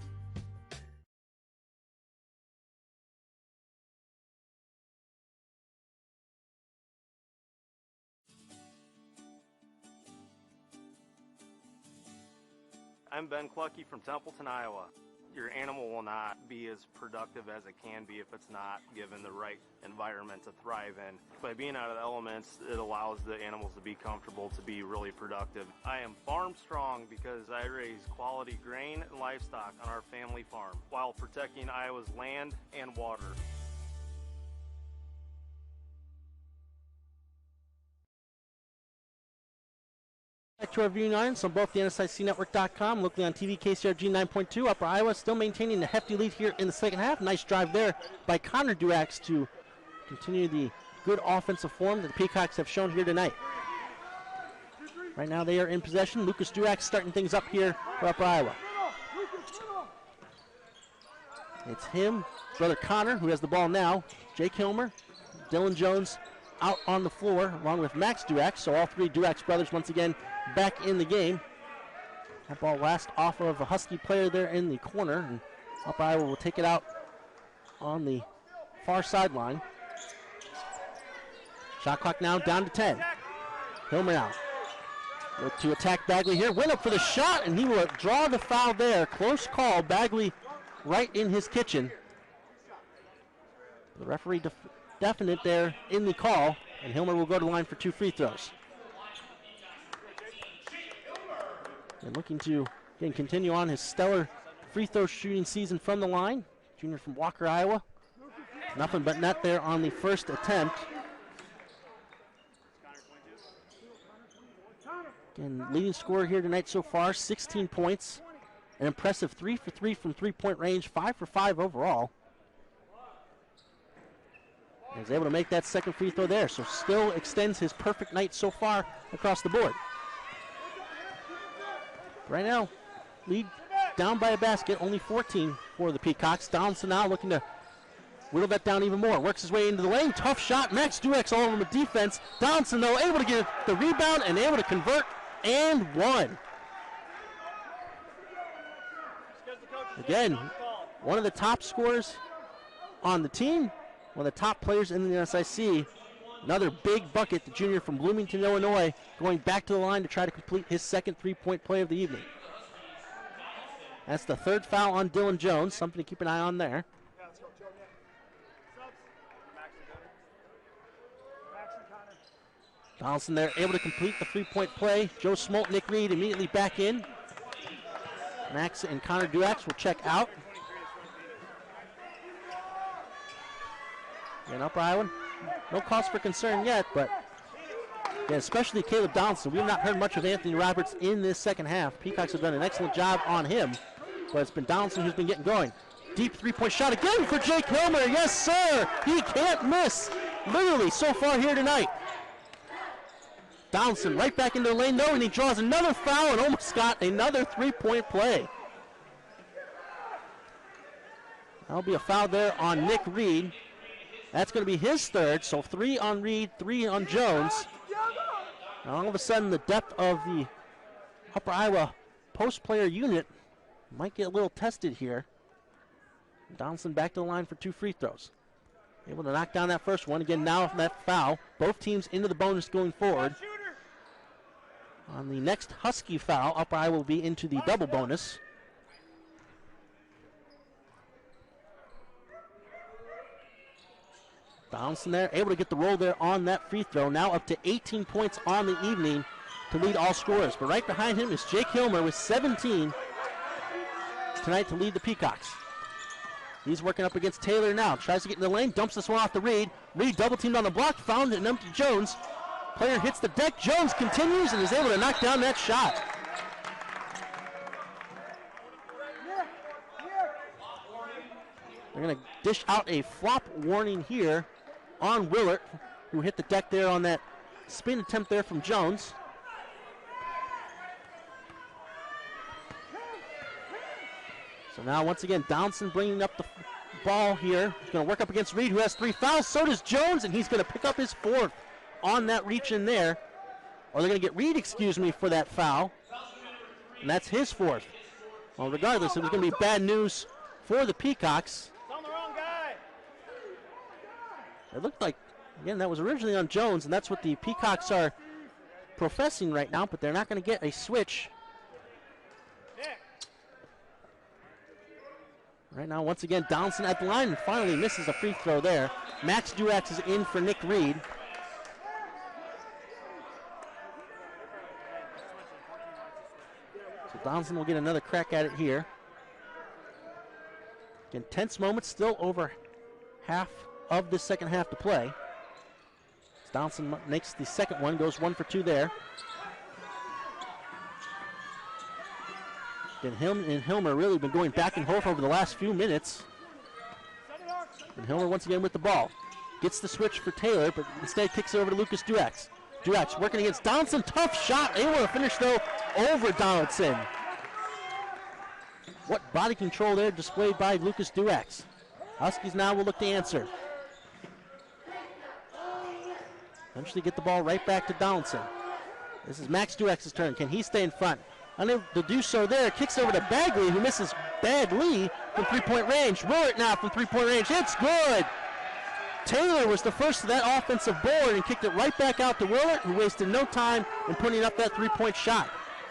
I'm Ben Clucky from Templeton, Iowa. Your animal will not be as productive as it can be if it's not given the right environment to thrive in. By being out of the elements, it allows the animals to be comfortable, to be really productive. I am farm strong because I raise quality grain and livestock on our family farm while protecting Iowa's land and water. Back to our viewing audience on both the NSICnetwork.com, locally on TV, KCRG 9.2. Upper Iowa still maintaining the hefty lead here in the second half. Nice drive there by Connor Duax to continue the good offensive form that the Peacocks have shown here tonight. Right now they are in possession. Lucas Duax starting things up here for Upper Iowa. It's him, brother Connor, who has the ball now. Jake Hilmer, Dylan Jones out on the floor along with Max Duax. So all three Duax brothers once again back in the game. That ball last off of a Husky player there in the corner, and Upper Iowa will take it out on the far sideline. Shot clock now down to 10. Hilmer now. Look to attack Bagley here. Went up for the shot, and he will draw the foul there. Close call. Bagley right in his kitchen. The referee definite there in the call, and Hilmer will go to the line for 2 free throws. And looking to again continue on his stellar free throw shooting season from the line. Junior from Walker, Iowa. Nothing but net there on the first attempt. Again, leading scorer here tonight so far, 16 points. An impressive 3 for 3 from three-point range, 5 for 5 overall. And he's able to make that second free throw there, so still extends his perfect night so far across the board. Right now, lead down by a basket, only 14 for the Peacocks. Donaldson now looking to whittle that down even more. Works his way into the lane, tough shot. Max Duax all over the defense. Donaldson though able to get the rebound and able to convert and one. Again, one of the top scorers on the team, one of the top players in the NSIC. Another big bucket, the junior from Bloomington, Illinois, going back to the line to try to complete his second three-point play of the evening. That's the third foul on Dylan Jones, something to keep an eye on there. Donaldson there, able to complete the three-point play. Joe Smolt, Nick Reed immediately back in. Max and Connor Duax will check out. And Upper Iowa, no cause for concern yet, but yeah, especially Caleb Donaldson. We have not heard much of Anthony Roberts in this second half. Peacocks have done an excellent job on him, but it's been Donaldson who's been getting going. Deep three-point shot again for Jake Hilmer. Yes, sir. He can't miss, literally, so far here tonight. Donaldson right back into the lane, though, and he draws another foul and almost got another three-point play. That'll be a foul there on Nick Reed. That's going to be his third, so 3 on Reed, 3 on Jones. Now all of a sudden, the depth of the Upper Iowa post-player unit might get a little tested here. Donaldson back to the line for 2 free throws. Able to knock down that first one. Again, now from that foul. Both teams into the bonus going forward. On the next Husky foul, Upper Iowa will be into the double bonus. Donaldson there, able to get the roll there on that free throw. Now up to 18 points on the evening to lead all scorers. But right behind him is Jake Hilmer with 17 tonight to lead the Peacocks. He's working up against Taylor now. Tries to get in the lane, dumps this one off to Reed. Reed double teamed on the block, found an empty Jones. Player hits the deck. Jones continues and is able to knock down that shot. They're going to dish out a flop warning here on Willert, who hit the deck there on that spin attempt there from Jones. So now once again, Donaldson bringing up the ball here. He's going to work up against Reed, who has 3 fouls. So does Jones, and he's going to pick up his 4th on that reach in there. Or they're going to get Reed, for that foul. and that's his fourth. Well, regardless, it was going to be bad news for the Peacocks. It looked like, again, that was originally on Jones, and that's what the Peacocks are professing right now, but they're not going to get a switch. Right now, once again, Donaldson at the line and finally misses a free throw there. Max Duax is in for Nick Reed. So Donaldson will get another crack at it here. Again, tense moments, still over half of the second half to play. As Donaldson makes the second one, goes 1 for 2 there. And Hilmer really been going back and forth over the last few minutes. And Hilmer once again with the ball. Gets the switch for Taylor, but instead kicks it over to Lucas Duax. Duax working against Donaldson. Tough shot. Able to finish, though, over Donaldson. What body control there displayed by Lucas Duax. Huskies now will look to answer. Eventually get the ball right back to Donaldson. This is Max Duax's turn. Can he stay in front? Unable to do so there. Kicks over to Bagley, who misses badly from three-point range. Willert now from three-point range. It's good. Taylor was the first to that offensive board and kicked it right back out to Willert, who wasted no time in putting up that three-point shot.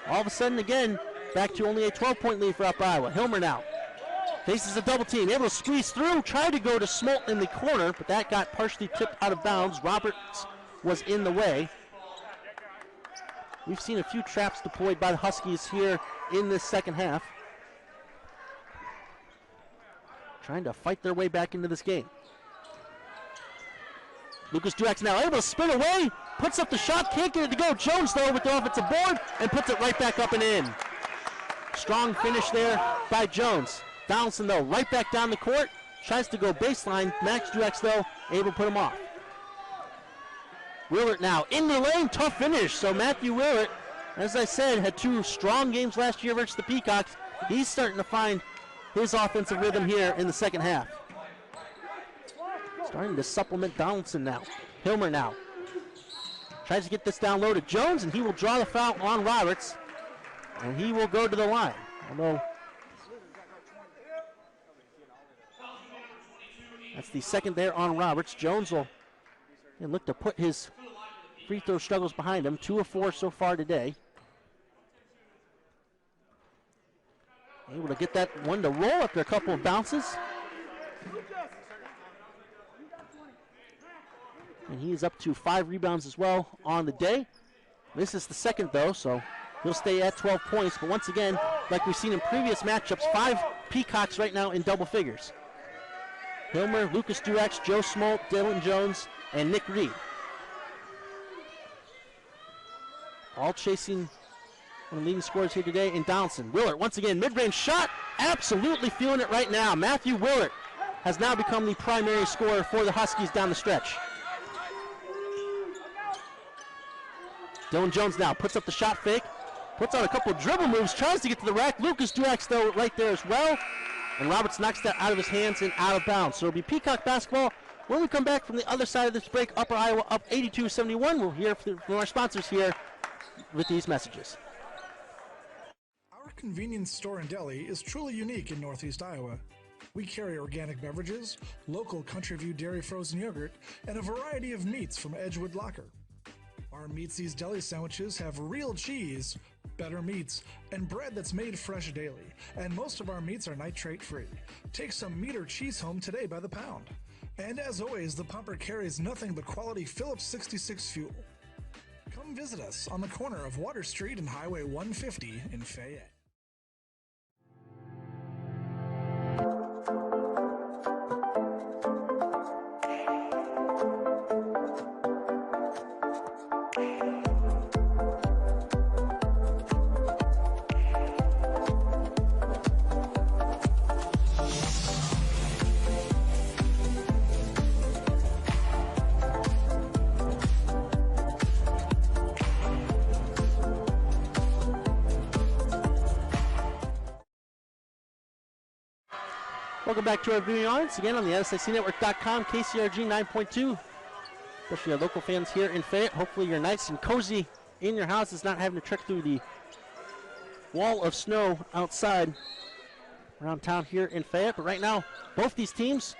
All of a sudden, again, back to only a 12-point lead for Upper Iowa. Hilmer now faces a double team. Able to squeeze through. Tried to go to Smolt in the corner, but that got partially tipped out of bounds. Roberts was in the way. We've seen a few traps deployed by the Huskies here in this second half. Trying to fight their way back into this game. Lucas Duax now able to spin away, puts up the shot, can't get it to go. Jones, though, with the offensive board, and puts it right back up and in. Strong finish there by Jones. Donaldson, though, right back down the court, tries to go baseline. Max Duax, though, able to put him off. Willert now in the lane, tough finish. So Matthew Willert, as I said, had 2 strong games last year versus the Peacocks. He's starting to find his offensive rhythm here in the second half. Starting to supplement Donaldson now. Hilmer now tries to get this down low to Jones, and he will draw the foul on Roberts, and he will go to the line. Although that's the second there on Roberts. Jones will and look to put his free throw struggles behind him. 2 of 4 so far today. Able to get that one to roll after a couple of bounces. And he is up to 5 rebounds as well on the day. This is the second, though, so he'll stay at 12 points. But once again, like we've seen in previous matchups, 5 Peacocks right now in double figures. Hilmer, Lucas Duax, Joe Smolt, Dylan Jones, and Nick Reed. All chasing one of the leading scorers here today in Donaldson. Willert, once again, mid-range shot. Absolutely feeling it right now. Matthew Willert has now become the primary scorer for the Huskies down the stretch. Dylan Jones now puts up the shot fake. Puts on a couple of dribble moves. Tries to get to the rack. Lucas Duax, though, right there as well. And Roberts knocks that out of his hands and out of bounds. So it'll be Peacock basketball. When we come back from the other side of this break, Upper Iowa up 82-71. We'll hear from our sponsors here with these messages. Our convenience store and deli is truly unique in Northeast Iowa. We carry organic beverages, local Country View dairy frozen yogurt, and a variety of meats from Edgewood Locker. Our Meatsies deli sandwiches have real cheese, better meats, and bread that's made fresh daily. And most of our meats are nitrate-free. Take some meat or cheese home today by the pound. And as always, the pumper carries nothing but quality Phillips 66 fuel. Come visit us on the corner of Water Street and Highway 150 in Fayette. Welcome back to our viewing audience again on the SICnetwork.com, KCRG 9.2. Especially our local fans here in Fayette. Hopefully you're nice and cozy in your houses, not having to trek through the wall of snow outside around town here in Fayette. But right now, both these teams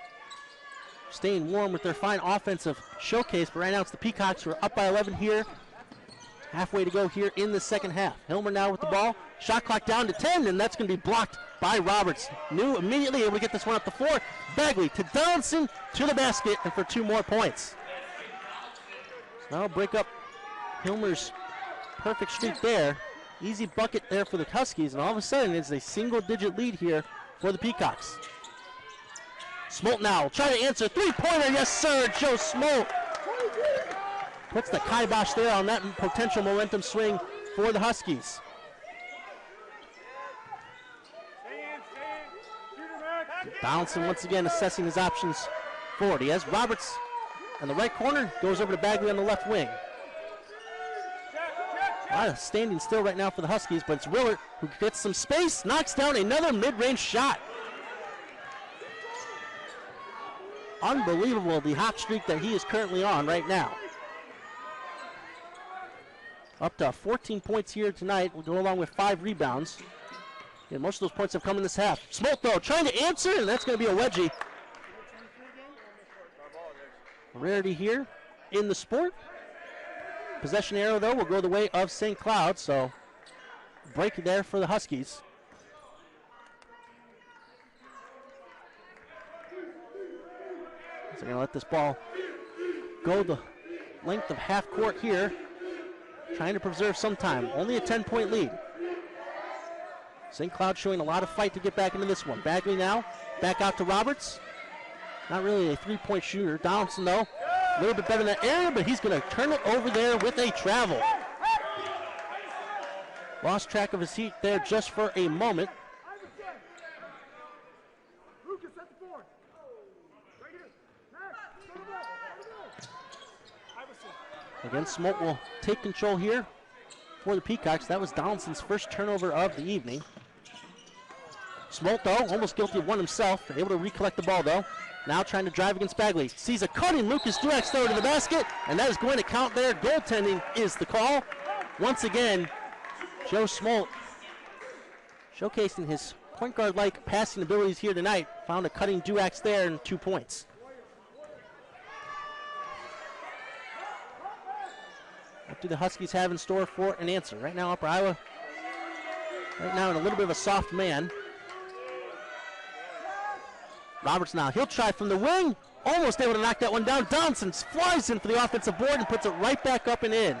staying warm with their fine offensive showcase. But right now, it's the Peacocks who are up by 11 here. Halfway to go here in the second half. Hilmer now with the ball. Shot clock down to 10, and that's going to be blocked by Roberts. New immediately able to get this one up the floor. Bagley to Donaldson to the basket, and for 2 more points. That'll break up Hilmer's perfect streak there. Easy bucket there for the Huskies, and all of a sudden it's a single-digit lead here for the Peacocks. Smolt now will try to answer. 3-pointer, yes sir, Joe Smolt. Puts the kibosh there on that potential momentum swing for the Huskies. Donaldson once again assessing his options forward. He has Roberts in the right corner, goes over to Bagley on the left wing. A lot of standing still right now for the Huskies, but it's Willert who gets some space, knocks down another mid-range shot. Unbelievable, the hot streak that he is currently on right now. Up to 14 points here tonight. We'll go along with 5 rebounds. And most of those points have come in this half. Smolt, though, trying to answer, and that's going to be a wedgie. Rarity here in the sport. Possession arrow, though, will go the way of St. Cloud, so break there for the Huskies. So they're going to let this ball go the length of half court here, trying to preserve some time. Only a 10-point lead. St. Cloud showing a lot of fight to get back into this one. Bagley now, back out to Roberts. Not really a 3-point shooter. Donaldson, though, a little bit better in that area, but he's going to turn it over there with a travel. Lost track of his feet there just for a moment. Again, Smolt will take control here for the Peacocks. That was Donaldson's first turnover of the evening. Smolt, though, almost guilty of one himself. Able to recollect the ball, though. Now trying to drive against Bagley. Sees a cutting Lucas Duax throw to the basket, and that is going to count there. Goaltending is the call. Once again, Joe Smolt showcasing his point guard-like passing abilities here tonight. Found a cutting Duax there and 2 points. What do the Huskies have in store for an answer? Right now, Upper Iowa, right now in a little bit of a soft man. Roberts now, he'll try from the wing. Almost able to knock that one down. Donaldson flies in for the offensive board and puts it right back up and in.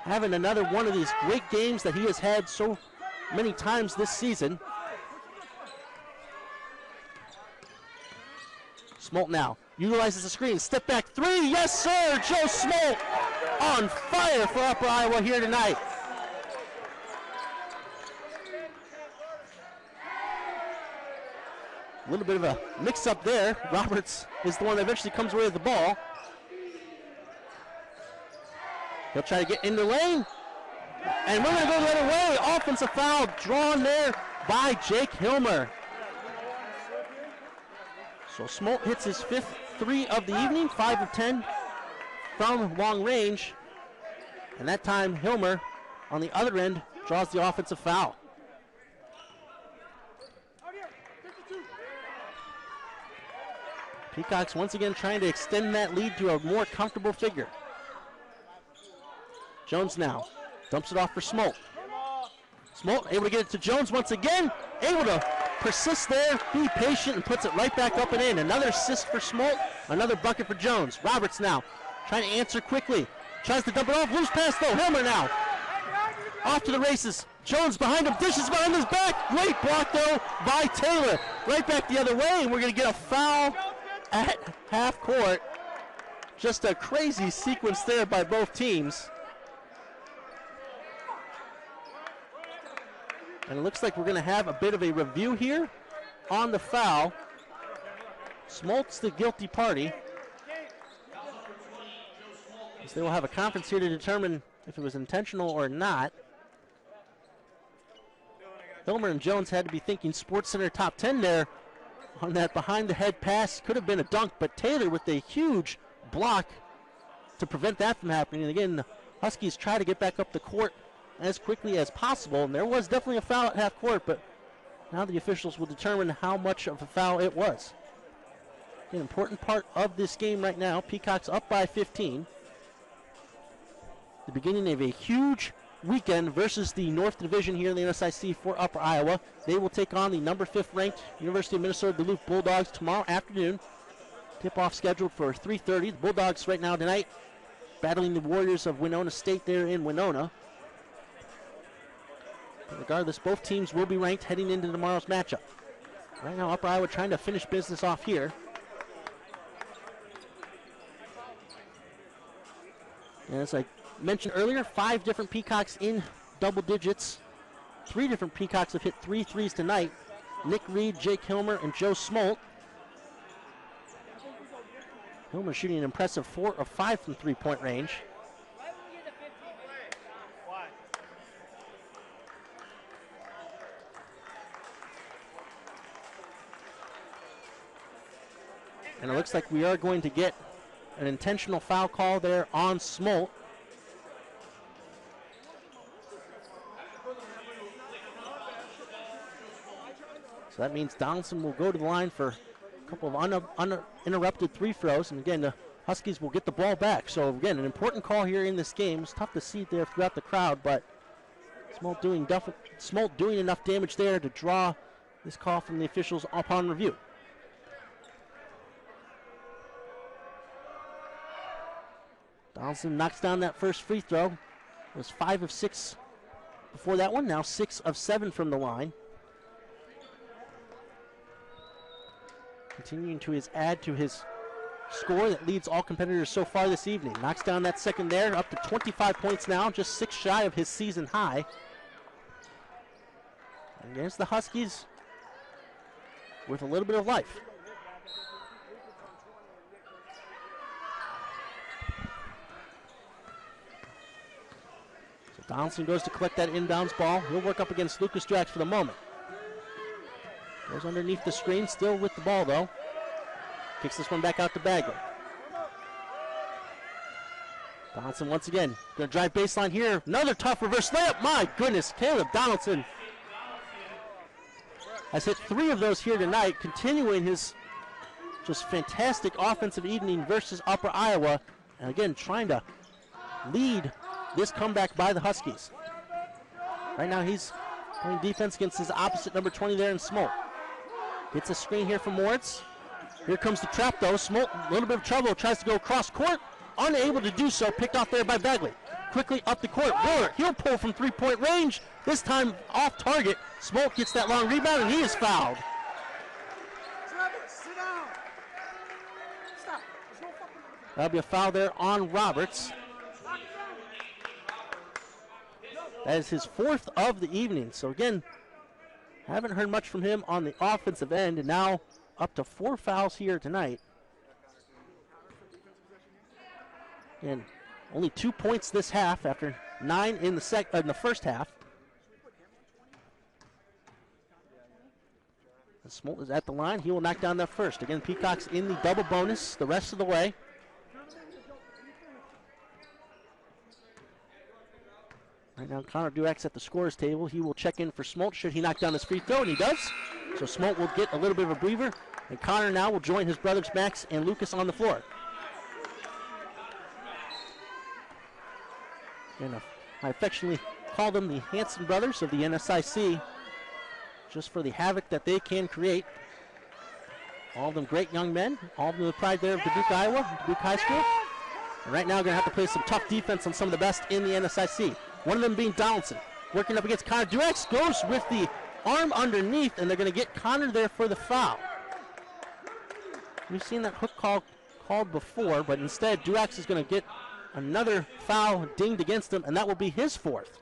Having another one of these great games that he has had so many times this season. Smolt now utilizes the screen. Step back 3. Yes, sir. Joe Smolt on fire for Upper Iowa here tonight. A little bit of a mix-up there. Roberts is the one that eventually comes away with the ball. He'll try to get in the lane. And we're going to go the other way. Offensive foul drawn there by Jake Hilmer. So Smolt hits his 5th 3 of the evening, 5 of 10 from long range. And that time Hilmer on the other end draws the offensive foul. Peacocks once again trying to extend that lead to a more comfortable figure. Jones now dumps it off for Smolt. Smolt able to get it to Jones once again, able to persist there, be patient, and puts it right back up and in. Another assist for Smolt, another bucket for Jones. Roberts now trying to answer quickly. Tries to dump it off, loose pass though. Hilmer now off to the races. Jones behind him, dishes behind his back. Great block though by Taylor. Right back the other way, and we're going to get a foul at half court. Just a crazy sequence there by both teams. And it looks like we're going to have a bit of a review here on the foul. Smolt's the guilty party. So they will have a conference here to determine if it was intentional or not. Hilmer and Jones had to be thinking Sports Center top 10 there on that behind-the-head pass. Could have been a dunk, but Taylor with a huge block to prevent that from happening. And again, Huskies try to get back up the court as quickly as possible. And there was definitely a foul at half court, but now the officials will determine how much of a foul it was. An important part of this game right now. Peacocks up by 15. The beginning of a huge weekend versus the North Division here in the NSIC for Upper Iowa. They will take on the number 5th ranked University of Minnesota Duluth Bulldogs tomorrow afternoon. Tip-off scheduled for 3:30. The Bulldogs right now tonight battling the Warriors of Winona State there in Winona. But regardless, both teams will be ranked heading into tomorrow's matchup. Right now, Upper Iowa trying to finish business off here. And as I mentioned earlier, 5 different Peacocks in double digits. 3 different Peacocks have hit 3 threes tonight. Nick Reed, Jake Hilmer, and Joe Smolt. Hilmer shooting an impressive 4 of 5 from three-point range. And it looks like we are going to get an intentional foul call there on Smolt. So that means Donaldson will go to the line for a couple of uninterrupted free throws. And again, the Huskies will get the ball back. So again, an important call here in this game. It's tough to see there throughout the crowd, but Smolt doing enough damage there to draw this call from the officials upon review. Donaldson knocks down that first free throw. It was 5 of 6 before that one, now 6 of 7 from the line. Continuing to add to his score that leads all competitors so far this evening. Knocks down that second there, up to 25 points now, just 6 shy of his season high. And there's the Huskies with a little bit of life. Donaldson goes to collect that inbounds ball. He'll work up against Lucas Drax for the moment. Goes underneath the screen, still with the ball though. Kicks this one back out to Bagley. Donaldson once again, gonna drive baseline here. Another tough reverse layup. My goodness, Caleb Donaldson has hit 3 of those here tonight, continuing his just fantastic offensive evening versus Upper Iowa. And again, trying to lead this comeback by the Huskies. Right now he's playing defense against his opposite number 20 there in Smolt. Gets a screen here from Moritz. Here comes the trap though. Smolt, a little bit of trouble, tries to go across court. Unable to do so, picked off there by Bagley. Quickly up the court, Willer, he'll pull from 3-point range. This time off target. Smolt gets that long rebound and he is fouled. That'll be a foul there on Roberts. That is his 4th of the evening. So again, haven't heard much from him on the offensive end, and now up to 4 fouls here tonight. And only 2 points this half after 9 in the first half. And Smolt is at the line. He will knock down that first. Again, Peacocks in the double bonus the rest of the way. Right now, Connor Duax at the scorer's table. He will check in for Smolt should he knock down his free throw, and he does. So Smolt will get a little bit of a breather, and Connor now will join his brothers Max and Lucas on the floor. And I affectionately call them the Hanson brothers of the NSIC, just for the havoc that they can create. All of them great young men, all of them with pride there of Dubuque, Iowa, Dubuque High School. And right now, going to have to play some tough defense on some of the best in the NSIC. One of them being Donaldson. Working up against Connor. Duax goes with the arm underneath, and they're going to get Connor there for the foul. We've seen that hook call called before, but instead Duax is going to get another foul dinged against him, and that will be his 4th.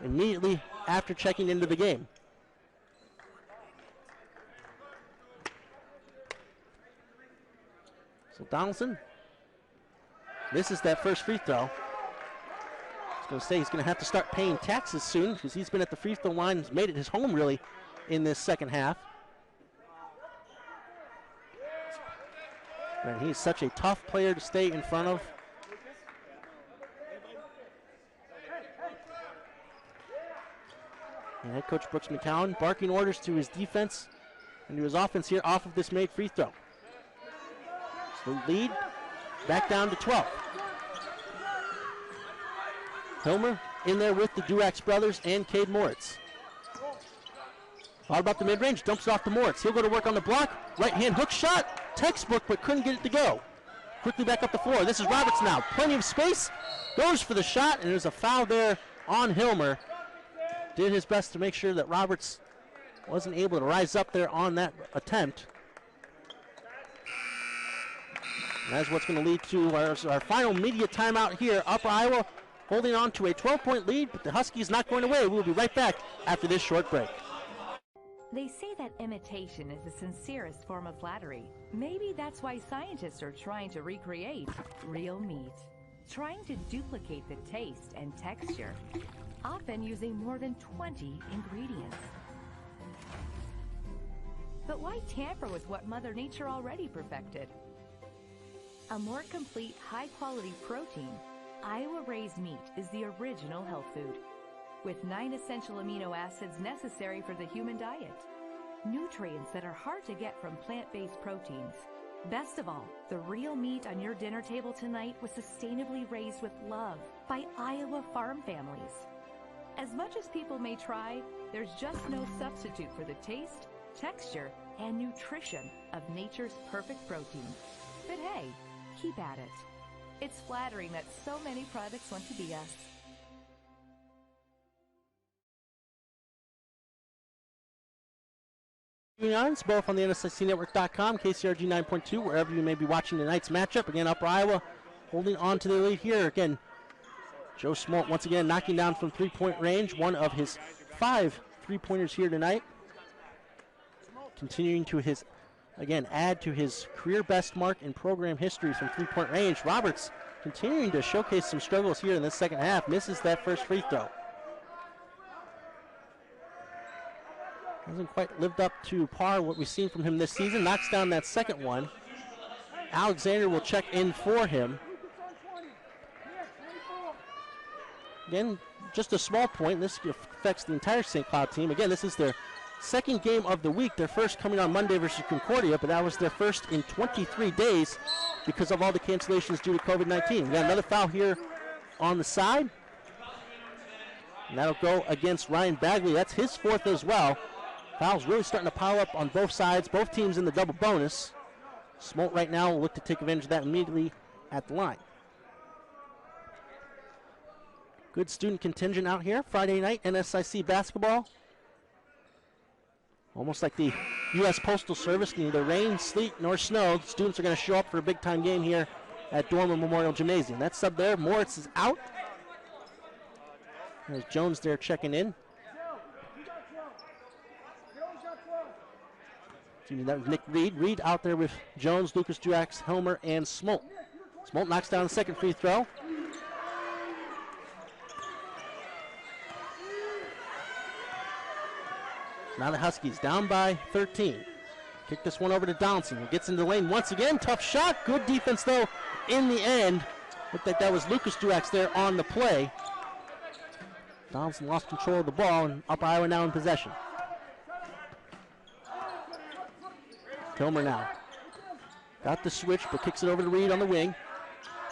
Immediately after checking into the game. So Donaldson misses that first free throw. I was going to say he's going to have to start paying taxes soon because he's been at the free throw line, has made it his home really in this second half. And he's such a tough player to stay in front of. And head coach Brooks McCowan barking orders to his defense and to his offense here off of this made free throw. So lead back down to 12. Hilmer in there with the Duax brothers and Cade Moritz. Thought about the mid-range, dumps it off to Moritz. He'll go to work on the block. Right-hand hook shot, textbook, but couldn't get it to go. Quickly back up the floor. This is Roberts now. Plenty of space. Goes for the shot, and there's a foul there on Hilmer. Did his best to make sure that Roberts wasn't able to rise up there on that attempt. And that's what's going to lead to our final media timeout here. Upper Iowa holding on to a 12-point lead, but the Huskies not going away. We'll be right back after this short break. They say that imitation is the sincerest form of flattery. Maybe that's why scientists are trying to recreate real meat. Trying to duplicate the taste and texture, often using more than 20 ingredients. But why tamper with what Mother Nature already perfected? A more complete, high-quality protein, Iowa raised meat is the original health food, with 9 essential amino acids necessary for the human diet. Nutrients that are hard to get from plant-based proteins. Best of all, the real meat on your dinner table tonight was sustainably raised with love by Iowa farm families. As much as people may try, there's just no substitute for the taste, texture, and nutrition of nature's perfect protein. But hey, keep at it. It's flattering that so many products want to be us. Both on the NSICnetwork.com, KCRG 9.2, wherever you may be watching tonight's matchup. Again, Upper Iowa holding on to the lead here. Again, Joe Smolt once again knocking down from three-point range, one of his 5 three-pointers here tonight. Continuing to add to his career best mark in program history from three-point range. Roberts continuing to showcase some struggles here in this second half. Misses that first free throw. Hasn't quite lived up to par what we've seen from him this season. Knocks down that second one. Alexander will check in for him. Again, just a small point. This affects the entire St. Cloud team. Again, this is their second game of the week. Their first coming on Monday versus Concordia, but that was their first in 23 days because of all the cancellations due to COVID-19. We got another foul here on the side. And that'll go against Ryan Bagley. That's his 4th as well. Fouls really starting to pile up on both sides. Both teams in the double bonus. Smolt right now will look to take advantage of that immediately at the line. Good student contingent out here. Friday night, NSIC basketball. Almost like the U.S. Postal Service. Neither rain, sleet, nor snow. The students are going to show up for a big-time game here at Dormer Memorial Gymnasium. That sub there, Moritz is out. There's Jones there checking in. That was Nick Reed. Reed out there with Jones, Lucas Duax, Hilmer, and Smolt. Smolt knocks down the second free throw. Now the Huskies down by 13. Kick this one over to Donaldson, who gets into the lane once again. Tough shot. Good defense, though, in the end. Looked like that was Lucas Duax there on the play. Donaldson lost control of the ball, and Upper Iowa now in possession. Hilmer now. Got the switch, but kicks it over to Reed on the wing.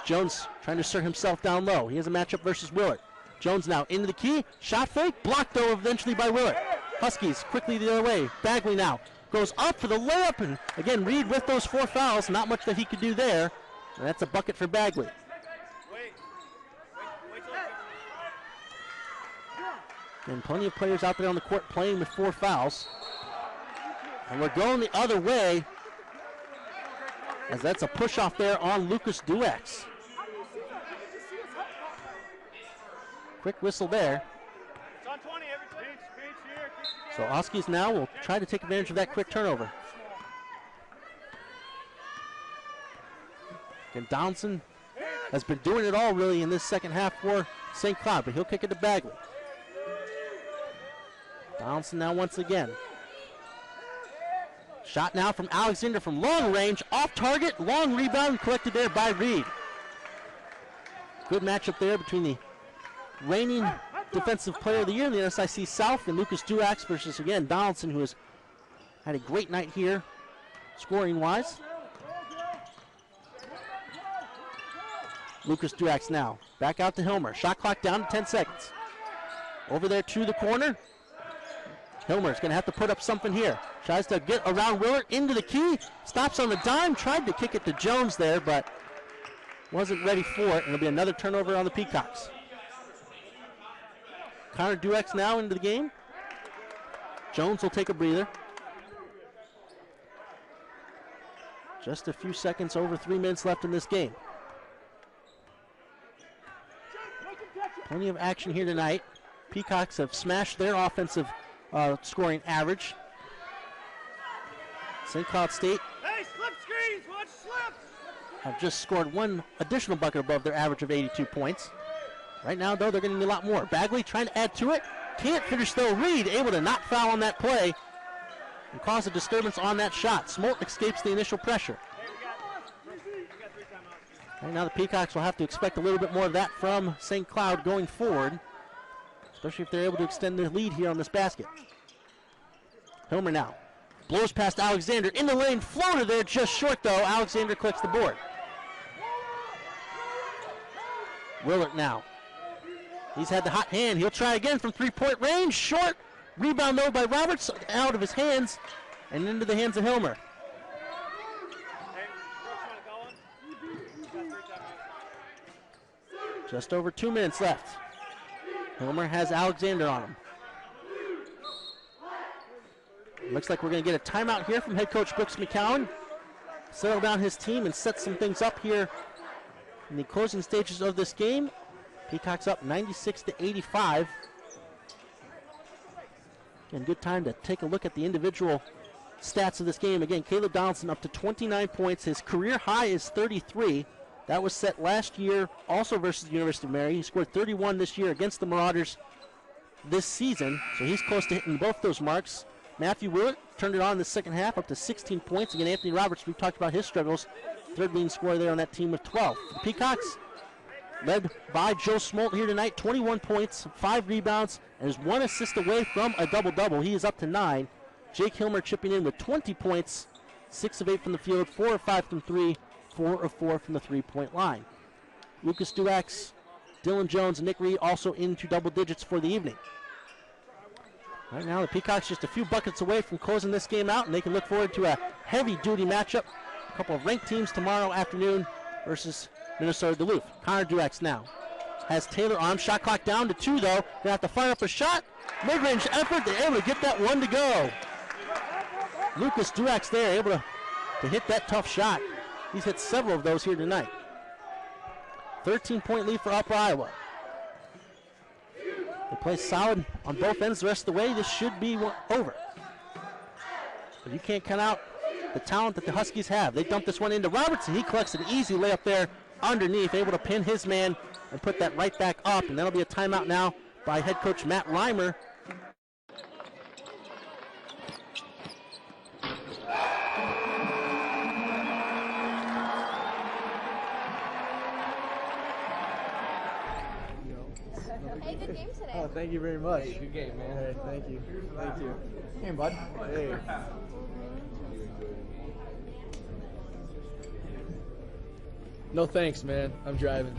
Jones trying to assert himself down low. He has a matchup versus Willett. Jones now into the key. Shot fake. Blocked, though, eventually by Willett. Huskies quickly the other way. Bagley now goes up for the layup. And again, Reed with those 4 fouls. Not much that he could do there. And that's a bucket for Bagley. And plenty of players out there on the court playing with 4 fouls. And we're going the other way, as that's a push off there on Lucas Duax. Quick whistle there. So Huskies now will try to take advantage of that quick turnover. And Donaldson has been doing it all really in this second half for St. Cloud, but he'll kick it to Bagley. Donaldson now once again. Shot now from Alexander from long range, off target, long rebound collected there by Reed. Good matchup there between the reigning Defensive Player of the Year in the NSIC South, and Lucas Duax versus, again, Donaldson, who has had a great night here, scoring-wise. Lucas Duax now. Back out to Hilmer. Shot clock down to 10 seconds. Over there to the corner. Hilmer's going to have to put up something here. Tries to get around Willard into the key. Stops on the dime. Tried to kick it to Jones there, but wasn't ready for it. And it'll be another turnover on the Peacocks. Connor Duex now into the game. Jones will take a breather. Just a few seconds, over 3 minutes left in this game. Plenty of action here tonight. Peacocks have smashed their offensive scoring average. St. Cloud State have just scored one additional bucket above their average of 82 points. Right now, though, they're going to need a lot more. Bagley trying to add to it. Can't finish, though. Reed able to not foul on that play and cause a disturbance on that shot. Smolt escapes the initial pressure. Right now, the Peacocks will have to expect a little bit more of that from St. Cloud going forward, especially if they're able to extend their lead here on this basket. Hilmer now blows past Alexander in the lane, floated there just short though. Alexander clicks the board. Willard now. He's had the hot hand. He'll try again from three-point range. Short. Rebound though by Roberts, out of his hands and into the hands of Hilmer. Just over 2 minutes left. Hilmer has Alexander on him. Looks like we're going to get a timeout here from head coach Brooks McCowan. Settle down his team and set some things up here in the closing stages of this game. Peacocks up 96-85. And good time to take a look at the individual stats of this game. Again, Caleb Donaldson up to 29 points. His career high is 33. That was set last year, also versus the University of Mary. He scored 31 this year against the Marauders this season, so he's close to hitting both those marks. Matthew Willett turned it on in the second half, up to 16 points. Again, Anthony Roberts, we've talked about his struggles. Third leading scorer there on that team with 12. The Peacocks, led by Joe Smolt here tonight, 21 points, 5 rebounds, and is 1 assist away from a double-double. He is up to 9. Jake Hilmer chipping in with 20 points, 6 of 8 from the field, 4 of 5 from 3, 4 of 4 from the three-point line. Lucas Duax, Dylan Jones, and Nick Reed also into double digits for the evening. Right now, the Peacocks just a few buckets away from closing this game out, and they can look forward to a heavy-duty matchup. A couple of ranked teams tomorrow afternoon versus Minnesota Duluth. Connor Duax now has Taylor on. Shot clock down to 2, though. Going to have to fire up a shot. Mid-range effort. They're able to get that one to go. Lucas Duax there, able to hit that tough shot. He's hit several of those here tonight. 13-point lead for Upper Iowa. They play solid on both ends the rest of the way. This should be over. But you can't count out the talent that the Huskies have. They dump this one into Roberts, and he collects an easy layup there underneath, able to pin his man and put that right back up. And that'll be a timeout now by head coach Matt Reimer. Hey, good game today. Oh, thank you very much. Hey, good game, man. Hey, thank you. Thank you. Hey, bud. Hey. No thanks, man. I'm driving.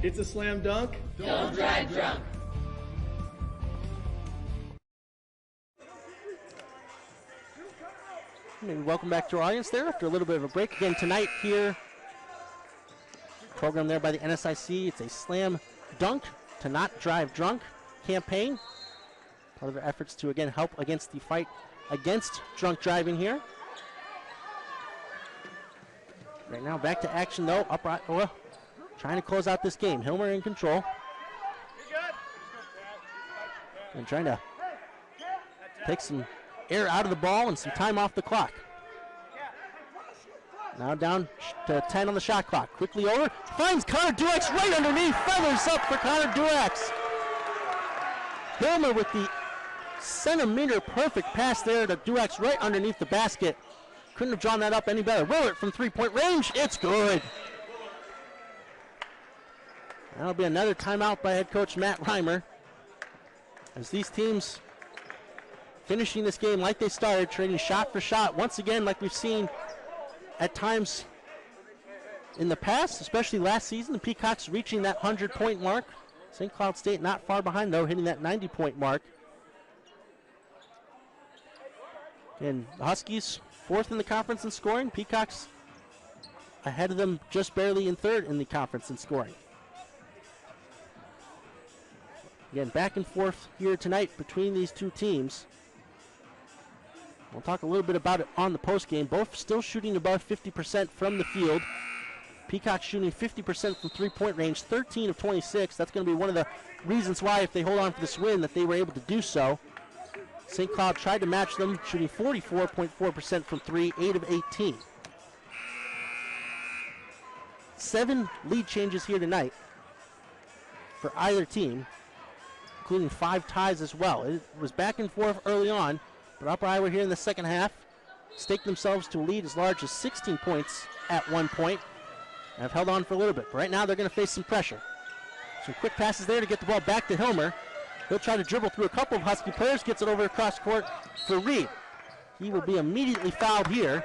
It's a slam dunk. Don't drive drunk. And welcome back to our audience there after a little bit of a break. Again, tonight here, program there by the NSIC. It's a slam dunk to not drive drunk campaign. Part of their efforts to, again, help against the fight against drunk driving here. Right now, back to action, though. Upright, trying to close out this game. Hilmer in control. And trying to take some air out of the ball and some time off the clock. Now down to 10 on the shot clock. Quickly over. Finds Connor Duax right underneath. Feathers up for Connor Duax. Hilmer with the centimeter perfect pass there to Duax right underneath the basket. Couldn't have drawn that up any better. Willard from three-point range. It's good. That'll be another timeout by head coach Matt Reimer. As these teams finishing this game like they started, trading shot for shot. Once again, like we've seen at times in the past, especially last season, the Peacocks reaching that 100-point mark. St. Cloud State not far behind, though, hitting that 90-point mark. And the Huskies, fourth in the conference in scoring. Peacocks ahead of them just barely in third in the conference in scoring. Again, back and forth here tonight between these two teams. We'll talk a little bit about it on the postgame. Both still shooting above 50% from the field. Peacocks shooting 50% from three-point range, 13 of 26. That's going to be one of the reasons why, if they hold on for this win, that they were able to do so. St. Cloud tried to match them, shooting 44.4% from three, 8 of 18. 7 lead changes here tonight for either team, including 5 ties as well. It was back and forth early on, but Upper Iowa here in the second half staked themselves to a lead as large as 16 points at one point and have held on for a little bit. But right now they're going to face some pressure. Some quick passes there to get the ball back to Hilmer. He'll try to dribble through a couple of Husky players, gets it over across court for Reed. He will be immediately fouled here.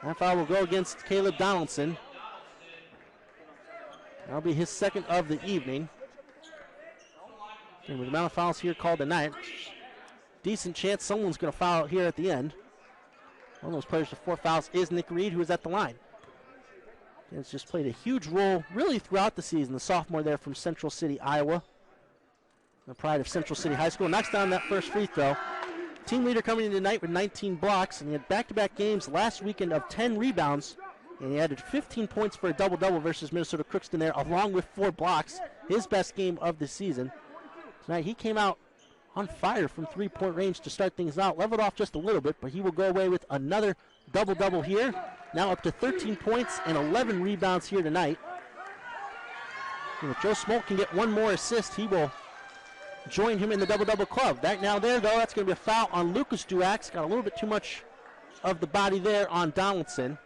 That foul will go against Caleb Donaldson. That'll be his second of the evening. And with the amount of fouls here called tonight, decent chance someone's going to foul here at the end. One of those players with 4 fouls is Nick Reed, who is at the line. And it's just played a huge role really throughout the season. The sophomore there from Central City, Iowa. The pride of Central City High School. Knocks down that first free throw. Team leader coming in tonight with 19 blocks, and he had back-to-back games last weekend of 10 rebounds, and he added 15 points for a double-double versus Minnesota Crookston there, along with 4 blocks, his best game of the season. Tonight he came out on fire from three-point range to start things out, leveled off just a little bit, but he will go away with another double-double here, now up to 13 points and 11 rebounds here tonight. And if Joe Smoke can get one more assist, he will join him in the double-double club. Right now there, though, that's going to be a foul on Lucas Duax. Got a little bit too much of the body there on Donaldson.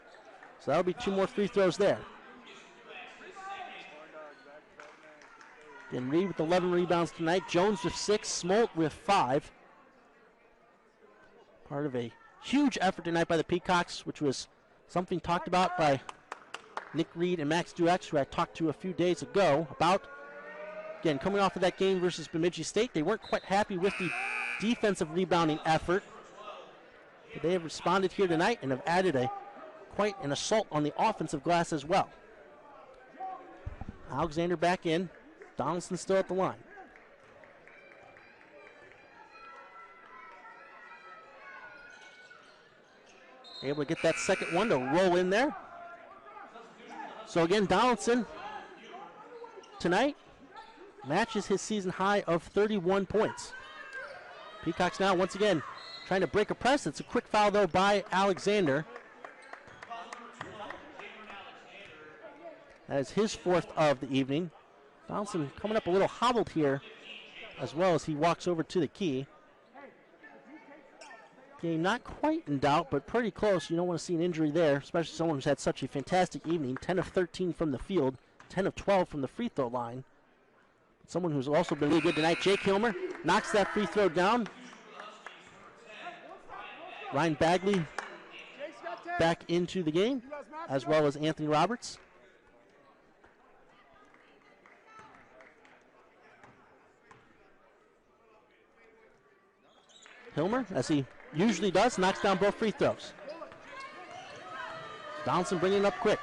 So that'll be 2 more free throws there. Again, Reed with 11 rebounds tonight. Jones with 6. Smolt with 5. Part of a huge effort tonight by the Peacocks, which was something talked about by Nick Reed and Max Duax, who I talked to a few days ago about. Again, coming off of that game versus Bemidji State, they weren't quite happy with the defensive rebounding effort. But they have responded here tonight and have added quite an assault on the offensive glass as well. Alexander back in. Donaldson still at the line. Able to get that second one to roll in there. So again, Donaldson tonight matches his season high of 31 points. Peacocks now once again trying to break a press. It's a quick foul though by Alexander. That is his 4th of the evening. Donaldson coming up a little hobbled here as well as he walks over to the key. Game not quite in doubt, but pretty close. You don't want to see an injury there, especially someone who's had such a fantastic evening. 10 of 13 from the field, 10 of 12 from the free throw line. Someone who's also been really good tonight, Jake Hilmer, knocks that free throw down. Ryan Bagley back into the game, as well as Anthony Roberts. Hilmer, as he usually does, knocks down both free throws. Donaldson bringing it up quick.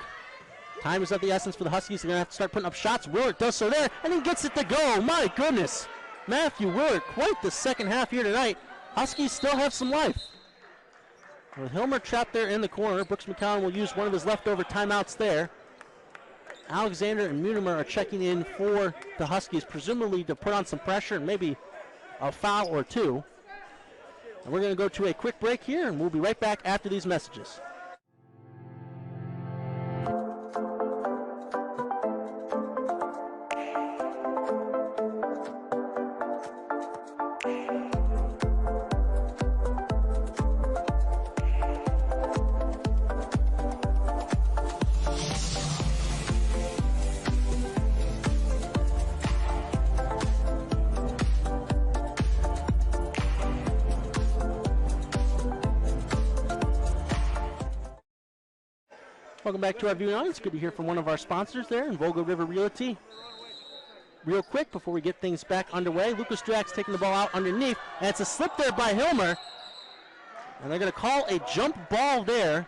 Time is of the essence for the Huskies. They're going to have to start putting up shots. Willard does so there, and he gets it to go. My goodness. Matthew Willard, quite the second half here tonight. Huskies still have some life. With Hilmer trapped there in the corner, Brooks McCown will use one of his leftover timeouts there. Alexander and Munimer are checking in for the Huskies, presumably to put on some pressure and maybe a foul or two. And we're going to go to a quick break here, and we'll be right back after these messages. Welcome back to our viewing audience. Good to hear from one of our sponsors there in Volga River Realty. Real quick before we get things back underway, Lucas Drax taking the ball out underneath, and it's a slip there by Hilmer. And they're going to call a jump ball there.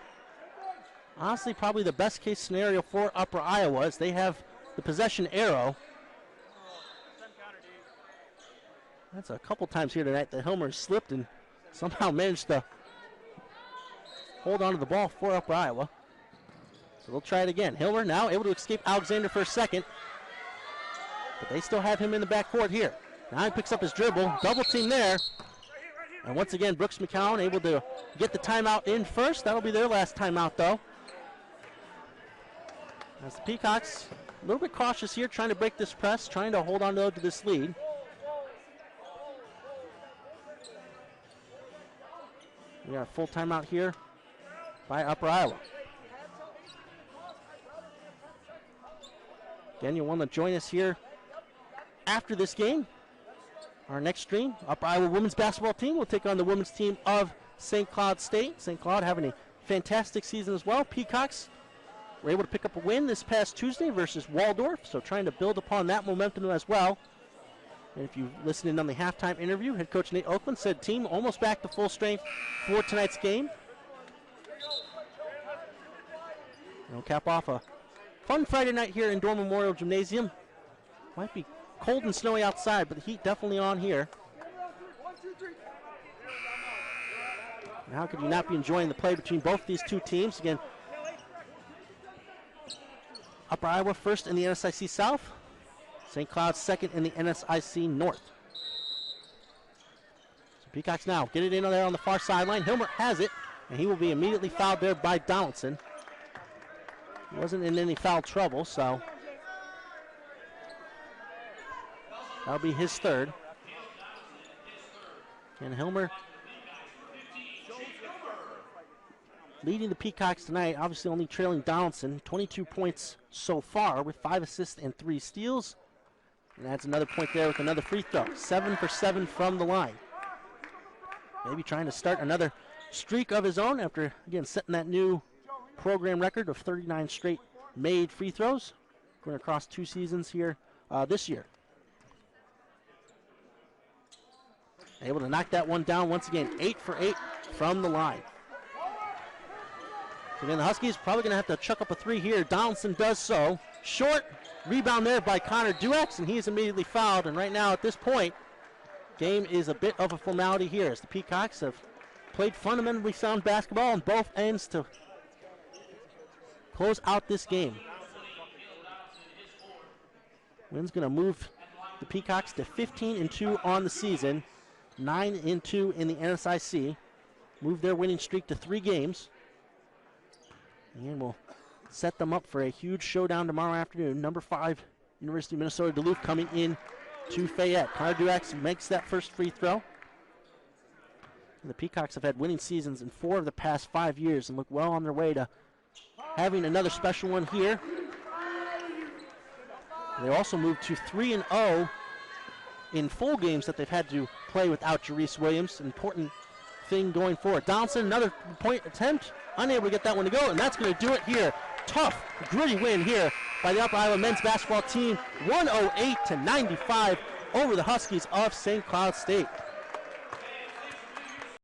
Honestly, probably the best case scenario for Upper Iowa as they have the possession arrow. That's a couple times here tonight that Hilmer slipped and somehow managed to hold on to the ball for Upper Iowa. So they'll try it again. Hilmer now able to escape Alexander for a second. But they still have him in the backcourt here. Now he picks up his dribble. Double team there. And once again, Brooks McCown able to get the timeout in first. That'll be their last timeout, though. As the Peacocks a little bit cautious here, trying to break this press, trying to hold on to this lead. We got a full timeout here by Upper Iowa. Again, you'll want to join us here after this game. Our next stream, Upper Iowa women's basketball team will take on the women's team of St. Cloud State. St. Cloud having a fantastic season as well. Peacocks were able to pick up a win this past Tuesday versus Waldorf, so trying to build upon that momentum as well. And if you listened in on the halftime interview, head coach Nate Oakland said team almost back to full strength for tonight's game. And we'll cap off a fun Friday night here in Dorr Memorial Gymnasium. Might be cold and snowy outside, but the heat definitely on here. And how could you not be enjoying the play between both these two teams? Again, Upper Iowa first in the NSIC South. St. Cloud second in the NSIC North. So Peacocks now get it in there on the far sideline. Hilmer has it, and he will be immediately fouled there by Donaldson. He wasn't in any foul trouble, so that'll be his third. And Hilmer leading the Peacocks tonight, obviously only trailing Donaldson. 22 points so far with 5 assists and 3 steals. And adds another point there with another free throw. 7 for 7 from the line. Maybe trying to start another streak of his own after, again, setting that new program record of 39 straight made free throws. Going across 2 seasons here this year. Able to knock that one down once again. 8 for 8 from the line. So again, the Huskies probably going to have to chuck up a 3 here. Donaldson does so. Short. Rebound there by Connor Duax, and he is immediately fouled. And right now, at this point, game is a bit of a formality here as the Peacocks have played fundamentally sound basketball on both ends to close out this game. Wynn's going to move the Peacocks to 15-2 on the season, 9-2 in the NSIC. Move their winning streak to 3 games. And we'll set them up for a huge showdown tomorrow afternoon. Number 5, University of Minnesota Duluth coming in to Fayette. Connor Duax makes that first free throw. And the Peacocks have had winning seasons in 4 of the past 5 years and look well on their way to having another special one here. They also moved to 3-0 in full games that they've had to play without Jerice Williams. An important thing going forward. Donaldson, another point attempt. Unable to get that one to go, and that's going to do it here. Tough, gritty win here by the Upper Iowa men's basketball team. 108-95 over the Huskies of St. Cloud State.